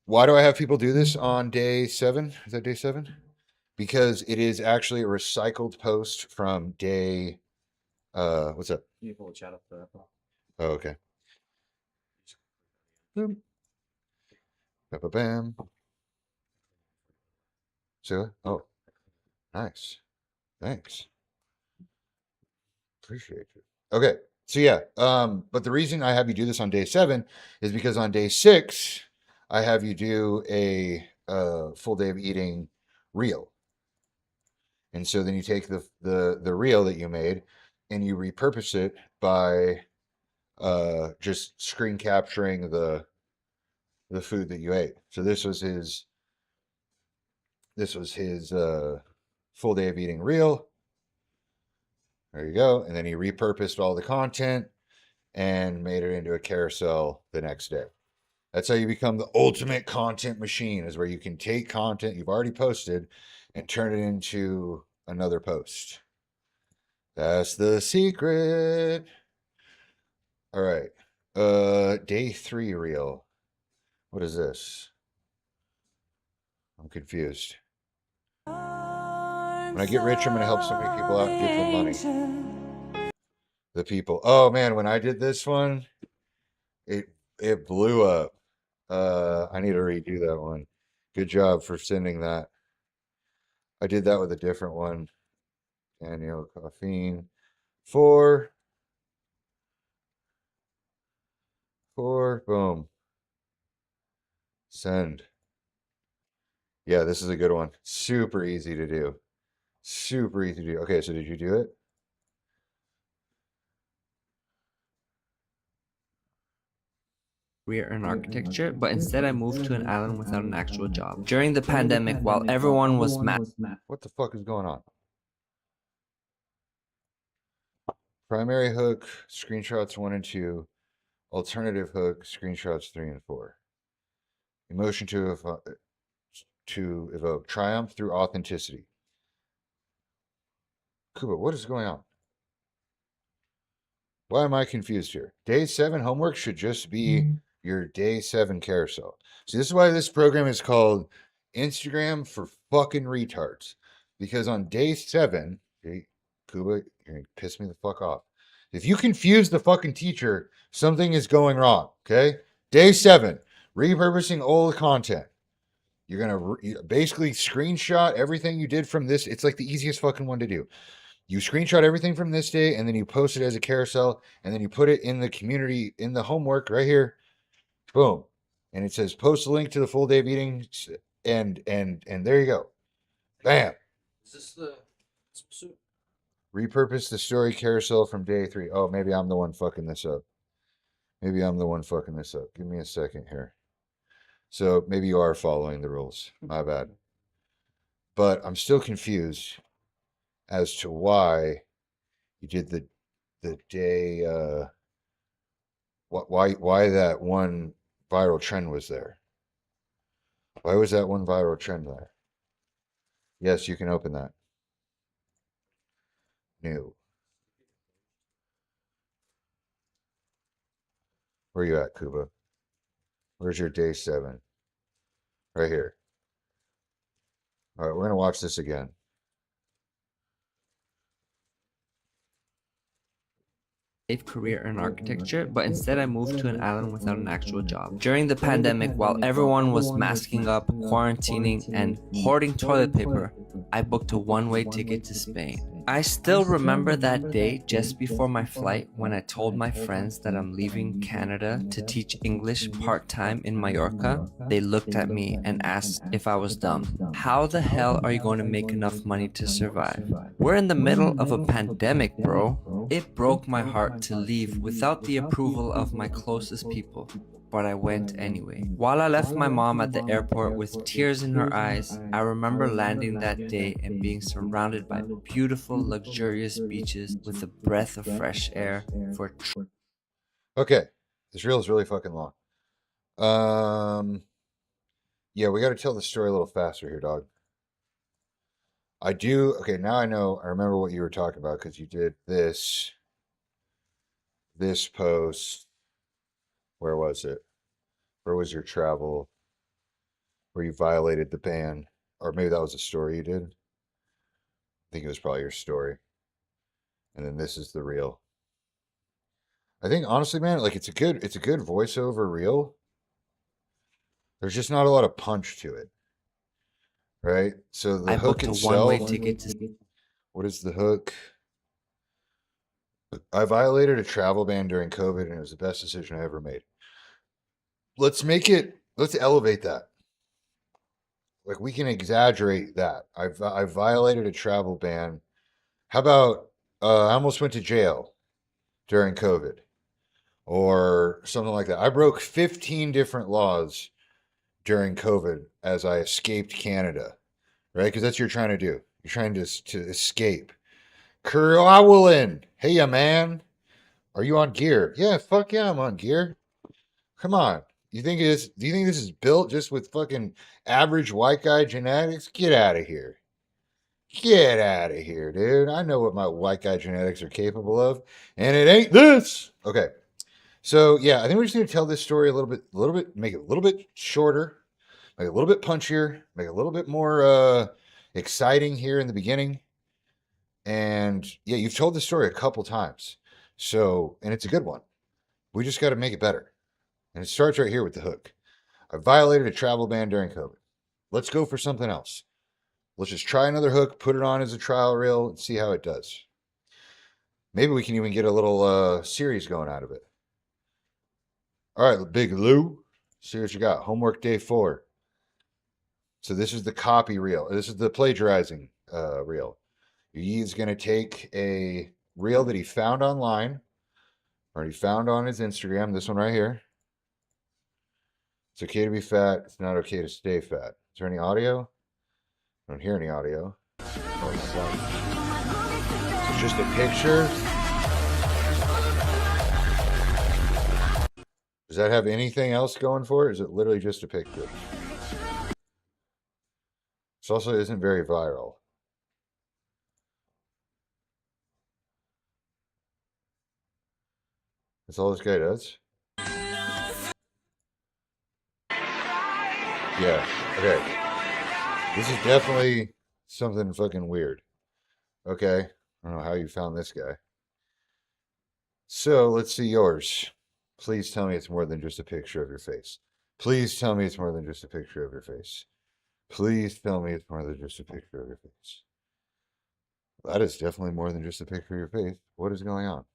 Why do I have people do this on day 7? Is that day 7? Because it is actually a recycled post from day. What's up? Can you pull the chat up to that? Oh, okay. Boom. Ba-ba-bam. So, oh, nice. Thanks. Appreciate it. Okay. So yeah, but the reason I have you do this on day 7 is because on day 6, I have you do a full day of eating reel. And so then you take the reel that you made and you repurpose it by just screen capturing the food that you ate. So this was his full day of eating reel. There you go. And then he repurposed all the content and made it into a carousel the next day. That's how you become the ultimate content machine, is where you can take content you've already posted and turn it into another post. That's the secret. All right. Day 3 reel. What is this? I'm confused. When I get rich, I'm going to help so many people out and give them money. The people. Oh, man, when I did this one, it blew up. I need to redo that one. Good job for sending that. I did that with a different one. Daniel Caffeine. 4. Boom. Send. Yeah, this is a good one. Super easy to do. Super easy to do. Okay, so did you do it? Career in architecture, but instead I moved to an island without an actual job. During the pandemic, while everyone was What the fuck is going on? Primary hook, screenshots 1 and 2. Alternative hook, screenshots 3 and 4. Emotion to evoke. Triumph through authenticity. Kuba, what is going on? Why am I confused here? Day 7 homework should just be your day 7 carousel. See, this is why this program is called Instagram for fucking retards. Because on day 7, okay, Kuba, you're gonna piss me the fuck off. If you confuse the fucking teacher, something is going wrong, okay? Day 7, repurposing old content. You're gonna basically screenshot everything you did from this. It's like the easiest fucking one to do. You screenshot everything from this day, and then you post it as a carousel, and then you put it in the community, in the homework right here. Boom. And it says post a link to the full day meetings, and there you go. Bam. Is this the suit? Repurpose the story carousel from day 3. Oh, maybe I'm the one fucking this up. Maybe I'm the one fucking this up. Give me a second here. So maybe you are following the rules. My bad. But I'm still confused as to why you did the day why that one viral trend was there. Why was that one viral trend there? Yes, you can open that. New. Where you at, Kuba? Where's your day 7? Right here. All right, we're gonna watch this again. career in architecture, but instead I moved to an island without an actual job. During the pandemic, while everyone was masking up, quarantining, and hoarding toilet paper, I booked a one-way ticket to Spain. I still remember that day just before my flight when I told my friends that I'm leaving Canada to teach English part-time in Mallorca. They looked at me and asked if I was dumb. How the hell are you going to make enough money to survive? We're in the middle of a pandemic, bro. It broke my heart to leave without the approval of my closest people, but I went anyway. While I left my mom at the airport with tears in her eyes, I remember landing that day and being surrounded by beautiful, luxurious beaches with a breath of fresh air for Okay, this reel is really fucking long. Yeah, we got to tell the story a little faster here, dog. Okay, now I remember what you were talking about because you did this post. Where was it? Where was your travel? Where you violated the ban? Or maybe that was a story you did. I think it was probably your story. And then this is the reel. I think honestly, man, like it's a good voiceover reel. There's just not a lot of punch to it. Right? So the hook itself. One-way ticket to... What is the hook? I violated a travel ban during COVID, and it was the best decision I ever made. Let's elevate that. Like we can exaggerate that. I violated a travel ban. How about I almost went to jail during COVID or something like that. I broke 15 different laws during COVID as I escaped Canada, right? Because that's what you're trying to do. You're trying to escape. Kerowin. Hey, ya man. Are you on gear? Yeah, fuck yeah, I'm on gear. Come on. Do you think this is built just with fucking average white guy genetics? Get out of here. Get out of here, dude. I know what my white guy genetics are capable of, and it ain't this. Okay. So yeah, I think we just need to tell this story a little bit, make it a little bit shorter, make it a little bit punchier, make it a little bit more exciting here in the beginning. And yeah, you've told the story a couple times. So, and it's a good one. We just got to make it better. And it starts right here with the hook. I violated a travel ban during COVID. Let's go for something else. Let's just try another hook, put it on as a trial reel, and see how it does. Maybe we can even get a little series going out of it. All right, Big Lou, see what you got. Homework day 4. So this is the copy reel. This is the plagiarizing reel. He's going to take a reel that he found online, or he found on his Instagram, this one right here. It's okay to be fat. It's not okay to stay fat. Is there any audio? I don't hear any audio. Oh, it's just a picture. Does that have anything else going for it? Or is it literally just a picture? This also isn't very viral. That's all this guy does? Yeah, okay. This is definitely something fucking weird. Okay, I don't know how you found this guy. So, let's see yours. Please tell me it's more than just a picture of your face. Please tell me it's more than just a picture of your face. Please tell me it's more than just a picture of your face. That is definitely more than just a picture of your face. What is going on?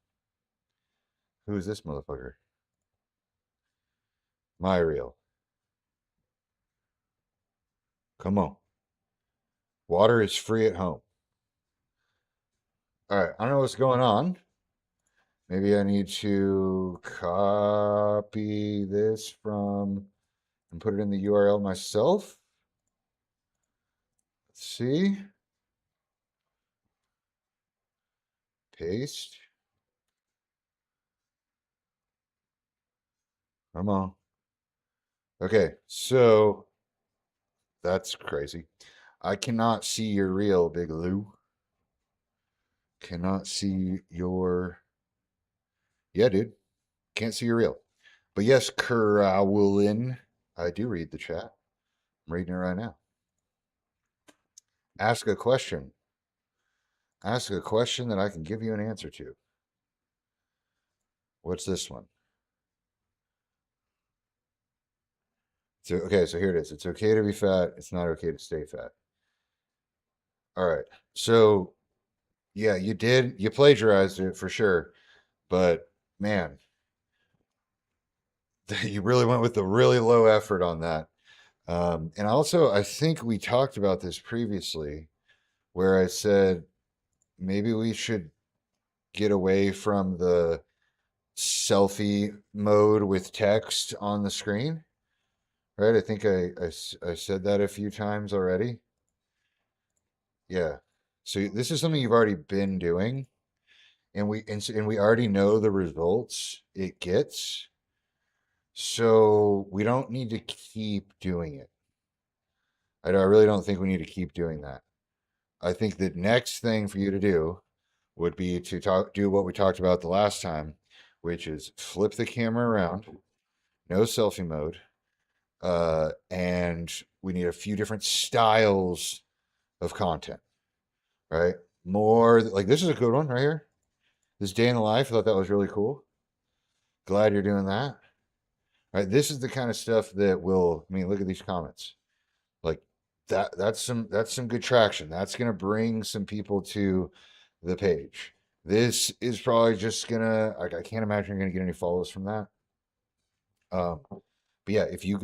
Who is this motherfucker? My reel. Come on. Water is free at home. All right, I don't know what's going on. Maybe I need to copy this from and put it in the URL myself. Let's see. Paste. Come on. Okay, so that's crazy. I cannot see your reel, Big Lou. Cannot see your... Yeah, dude. Can't see your reel. But yes, Kerowlin, I do read the chat. I'm reading it right now. Ask a question. Ask a question that I can give you an answer to. What's this one? So, okay, so here it is. It's okay to be fat. It's not okay to stay fat. All right. So, yeah, you plagiarized it for sure. But, man, you really went with the really low effort on that. And also, I think we talked about this previously, where I said maybe we should get away from the selfie mode with text on the screen. Right? I think I said that a few times already. Yeah. So this is something you've already been doing, and we already know the results it gets. So we don't need to keep doing it. I really don't think we need to keep doing that. I think the next thing for you to do would be to do what we talked about the last time, which is flip the camera around, no selfie mode, and we need a few different styles of content, right? More like this is a good one right here. This day in the life, I thought that was really cool. Glad you're doing that. Right, this is the kind of stuff that will. I mean, look at these comments. Like that's some good traction. That's gonna bring some people to the page. This is probably just gonna. I can't imagine you're gonna get any follows from that. But yeah, if you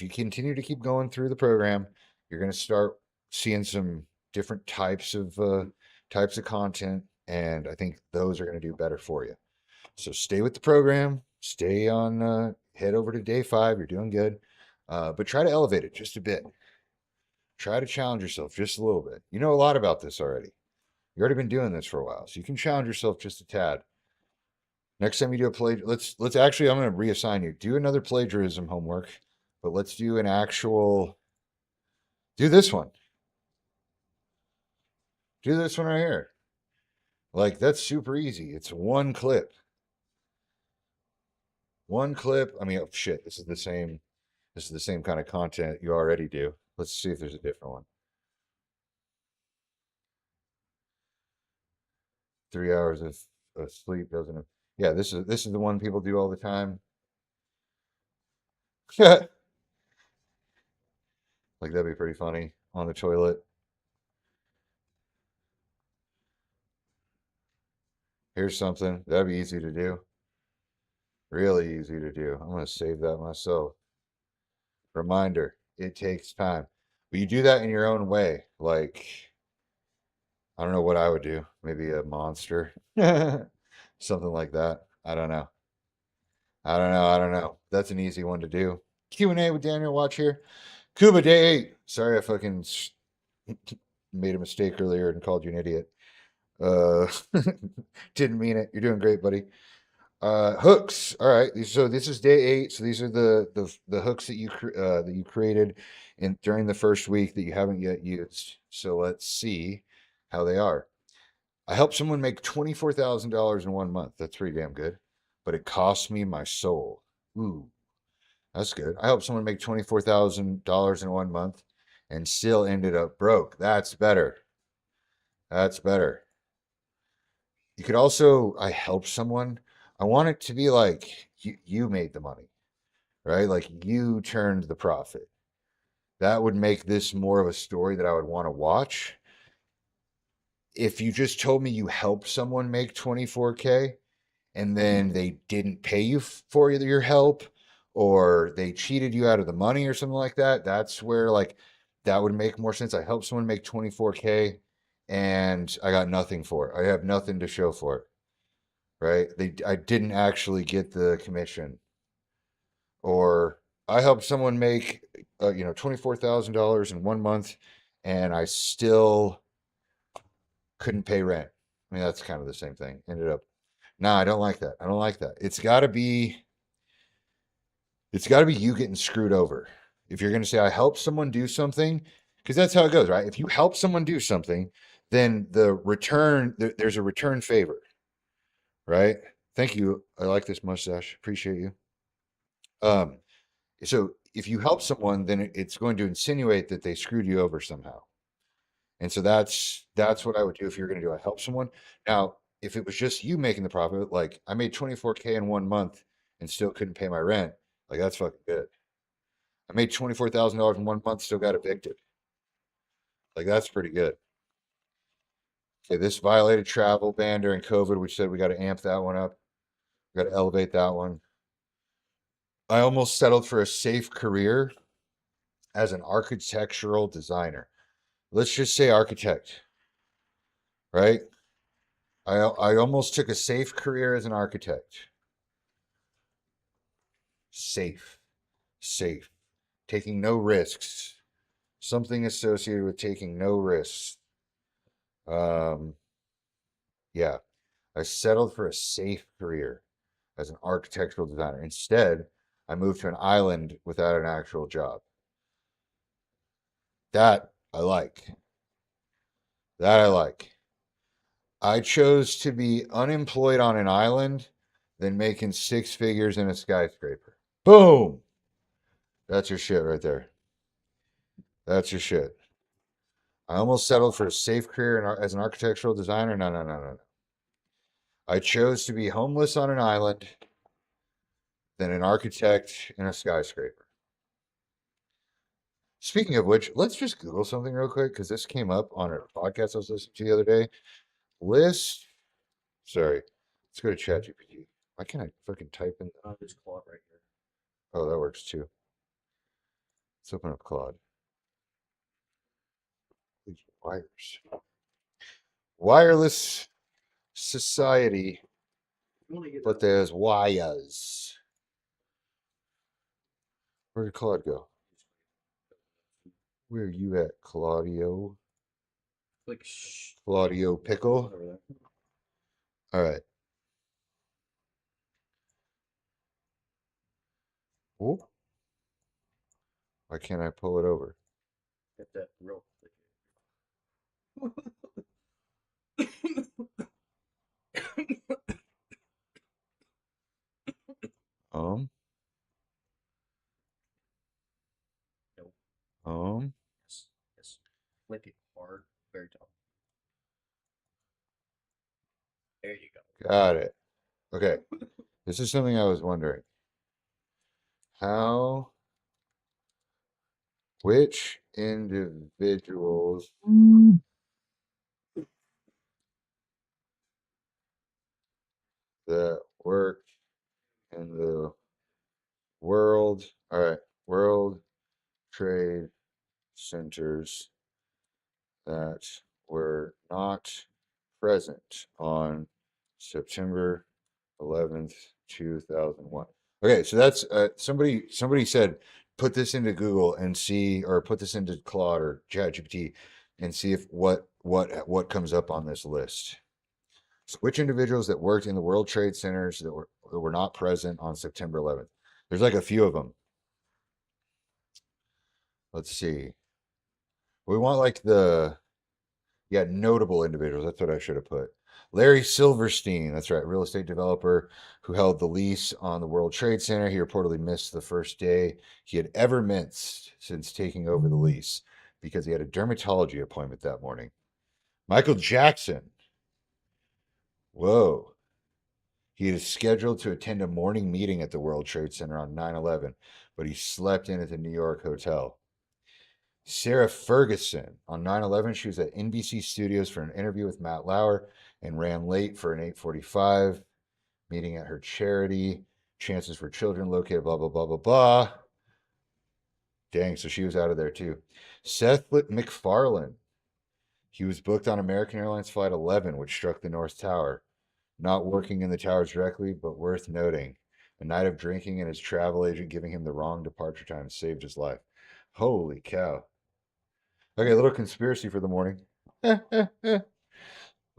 continue to keep going through the program, you're gonna start seeing some different types of content, and I think those are gonna do better for you. So stay with the program. Stay on. Head over to day 5. You're doing good, but try to elevate it just a bit. Try to challenge yourself just a little bit. You know a lot about this already. You've already been doing this for a while, so you can challenge yourself just a tad. Next time you do a let's actually, I'm going to reassign you. Do another plagiarism homework, but let's do an actual. Do this one. Do this one right here. Like, that's super easy. It's one clip. One clip. I mean, oh, shit. This is the same. This is the same kind of content you already do. Let's see if there's a different one. 3 hours of sleep doesn't. Yeah, this is the one people do all the time. Like that'd be pretty funny on the toilet. Here's something that'd be easy to do. Really easy to do. I'm gonna save that myself. Reminder, it takes time. But you do that in your own way. Like, I don't know what I would do. Maybe a monster. Something like that. I don't know. I don't know. That's an easy one to do. Q&A with Daniel Watch here. Cuba Day 8. Sorry I fucking made a mistake earlier and called you an idiot. Didn't mean it. You're doing great, buddy. Hooks. All right. So this is day 8. So these are the hooks that you created during the first week that you haven't yet used. So let's see how they are. I helped someone make $24,000 in 1 month. That's pretty damn good. But it cost me my soul. Ooh, that's good. I helped someone make $24,000 in 1 month and still ended up broke. That's better. That's better. You could also, I helped someone. I want it to be like you made the money, right? Like you turned the profit. That would make this more of a story that I would want to watch. If you just told me you helped someone make 24K and then they didn't pay you for your help, or they cheated you out of the money or something like that, that's where like that would make more sense. I helped someone make 24K and I got nothing for it. I have nothing to show for it. Right? I didn't actually get the commission. Or I helped someone make $24,000 in 1 month and I still couldn't pay rent. I mean, that's kind of the same thing. Ended up, I don't like that. I don't like that. It's got to be you getting screwed over. If you're going to say I helped someone do something, because that's how it goes, right? If you help someone do something, then the return, there's a return favor, right? Thank you. I like this mustache. Appreciate you. So if you help someone, then it's going to insinuate that they screwed you over somehow. And so that's what I would do if you're going to do. I help someone. Now, if it was just you making the profit, like I made 24K in 1 month and still couldn't pay my rent, like that's fucking good. I made $24,000 in 1 month, still got evicted. Like that's pretty good. Okay, this violated travel ban during COVID. We said we got to amp that one up. We got to elevate that one. I almost settled for a safe career as an architectural designer. Let's just say architect, right? I almost took a safe career as an architect. Safe. Taking no risks. Something associated with taking no risks. Yeah. I settled for a safe career as an architectural designer. Instead, I moved to an island without an actual job. That I like. I chose to be unemployed on an island than making 6 figures in a skyscraper. Boom! That's your shit right there. That's your shit. I almost settled for a safe career as an architectural designer. No. I chose to be homeless on an island than an architect in a skyscraper. Speaking of which, let's just Google something real quick because this came up on a podcast I was listening to the other day. Let's go to ChatGPT. Why can't I fucking type in? There's Claude right here. Oh, that works too. Let's open up Claude. These wires. Wireless society, but there's wires. Where did Claude go? Where are you at, Claudio? Like Claudio Pickle? All right. Oh. Why can't I pull it over? Get that real Nope. Yes. Yes. Click it hard. Very top. There you go. Got it. Okay. This is something I was wondering. Which individuals that worked in the World Trade Centers that were not present on September 11th, 2001. Okay, so that's somebody said put this into Google and see, or put this into Claude or ChatGPT and see if what comes up on this list. So which individuals that worked in the World Trade Centers that were not present on September 11th? There's like a few of them. Let's see. We want like notable individuals. That's what I should have put. Larry Silverstein, that's right, real estate developer who held the lease on the World Trade Center. He reportedly missed the first day he had ever missed since taking over the lease because he had a dermatology appointment that morning. Michael Jackson. Whoa. He is scheduled to attend a morning meeting at the World Trade Center on 9/11, but he slept in at the New York hotel. Sarah Ferguson. On 9/11, she was at NBC Studios for an interview with Matt Lauer and ran late for an 8:45 meeting at her charity, Chances for Children, located blah, blah, blah, blah, blah. Dang, so she was out of there too. Seth MacFarlane. He was booked on American Airlines Flight 11, which struck the North Tower. Not working in the towers directly, but worth noting. A night of drinking and his travel agent giving him the wrong departure time saved his life. Holy cow. Okay, a little conspiracy for the morning.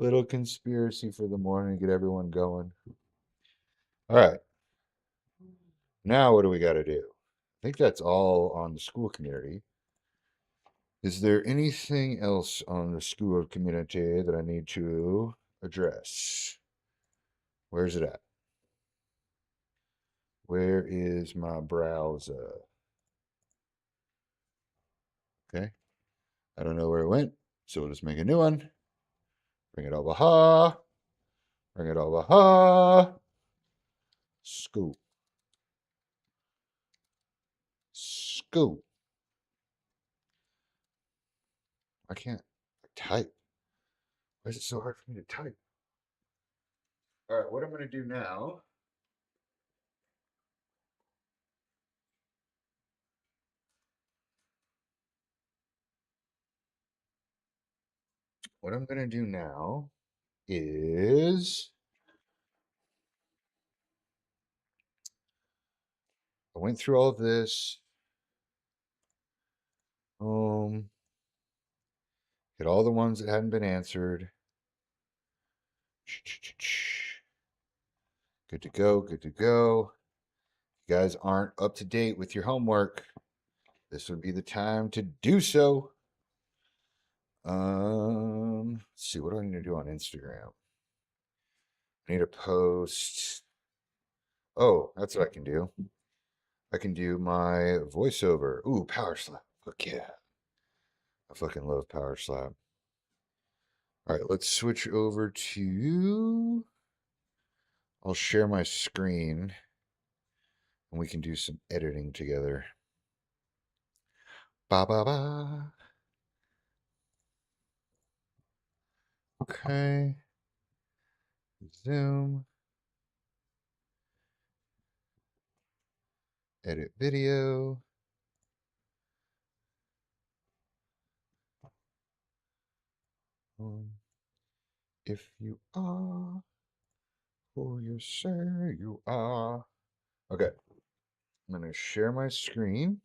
Little conspiracy for the morning, get everyone going. All right. Now, what do we got to do? I think that's all on the school community. Is there anything else on the school community that I need to address? Where's it at? Where is my browser? Okay. I don't know where it went, so we'll just make a new one. Bring it over here. Bring it over here. School. School. I can't type. Why is it so hard for me to type? All right, what I'm going to do now. What I'm going to do now is I went through all of this. Hit all the ones that hadn't been answered. Good to go, good to go. If you guys aren't up to date with your homework, this would be the time to do so. Let's see, what do I need to do on Instagram? I need to post. Oh, that's what I can do. I can do my voiceover. Ooh, Power Slap. Fuck yeah. I fucking love Power Slap. All right, let's switch over to. I'll share my screen and we can do some editing together. Ba ba ba. Okay. Zoom. Edit video. If you are who you say you are. Okay. I'm going to share my screen.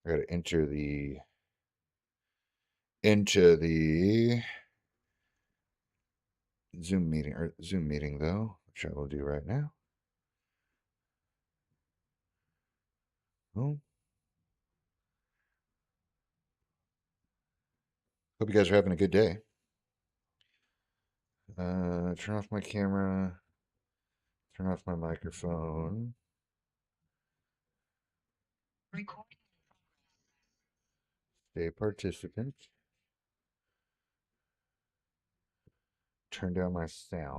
I got to enter the Zoom meeting though, which I will do right now. Oh. Hope you guys are having a good day. Turn off my camera. Turn off my microphone. Stay participant. Turn down my sound.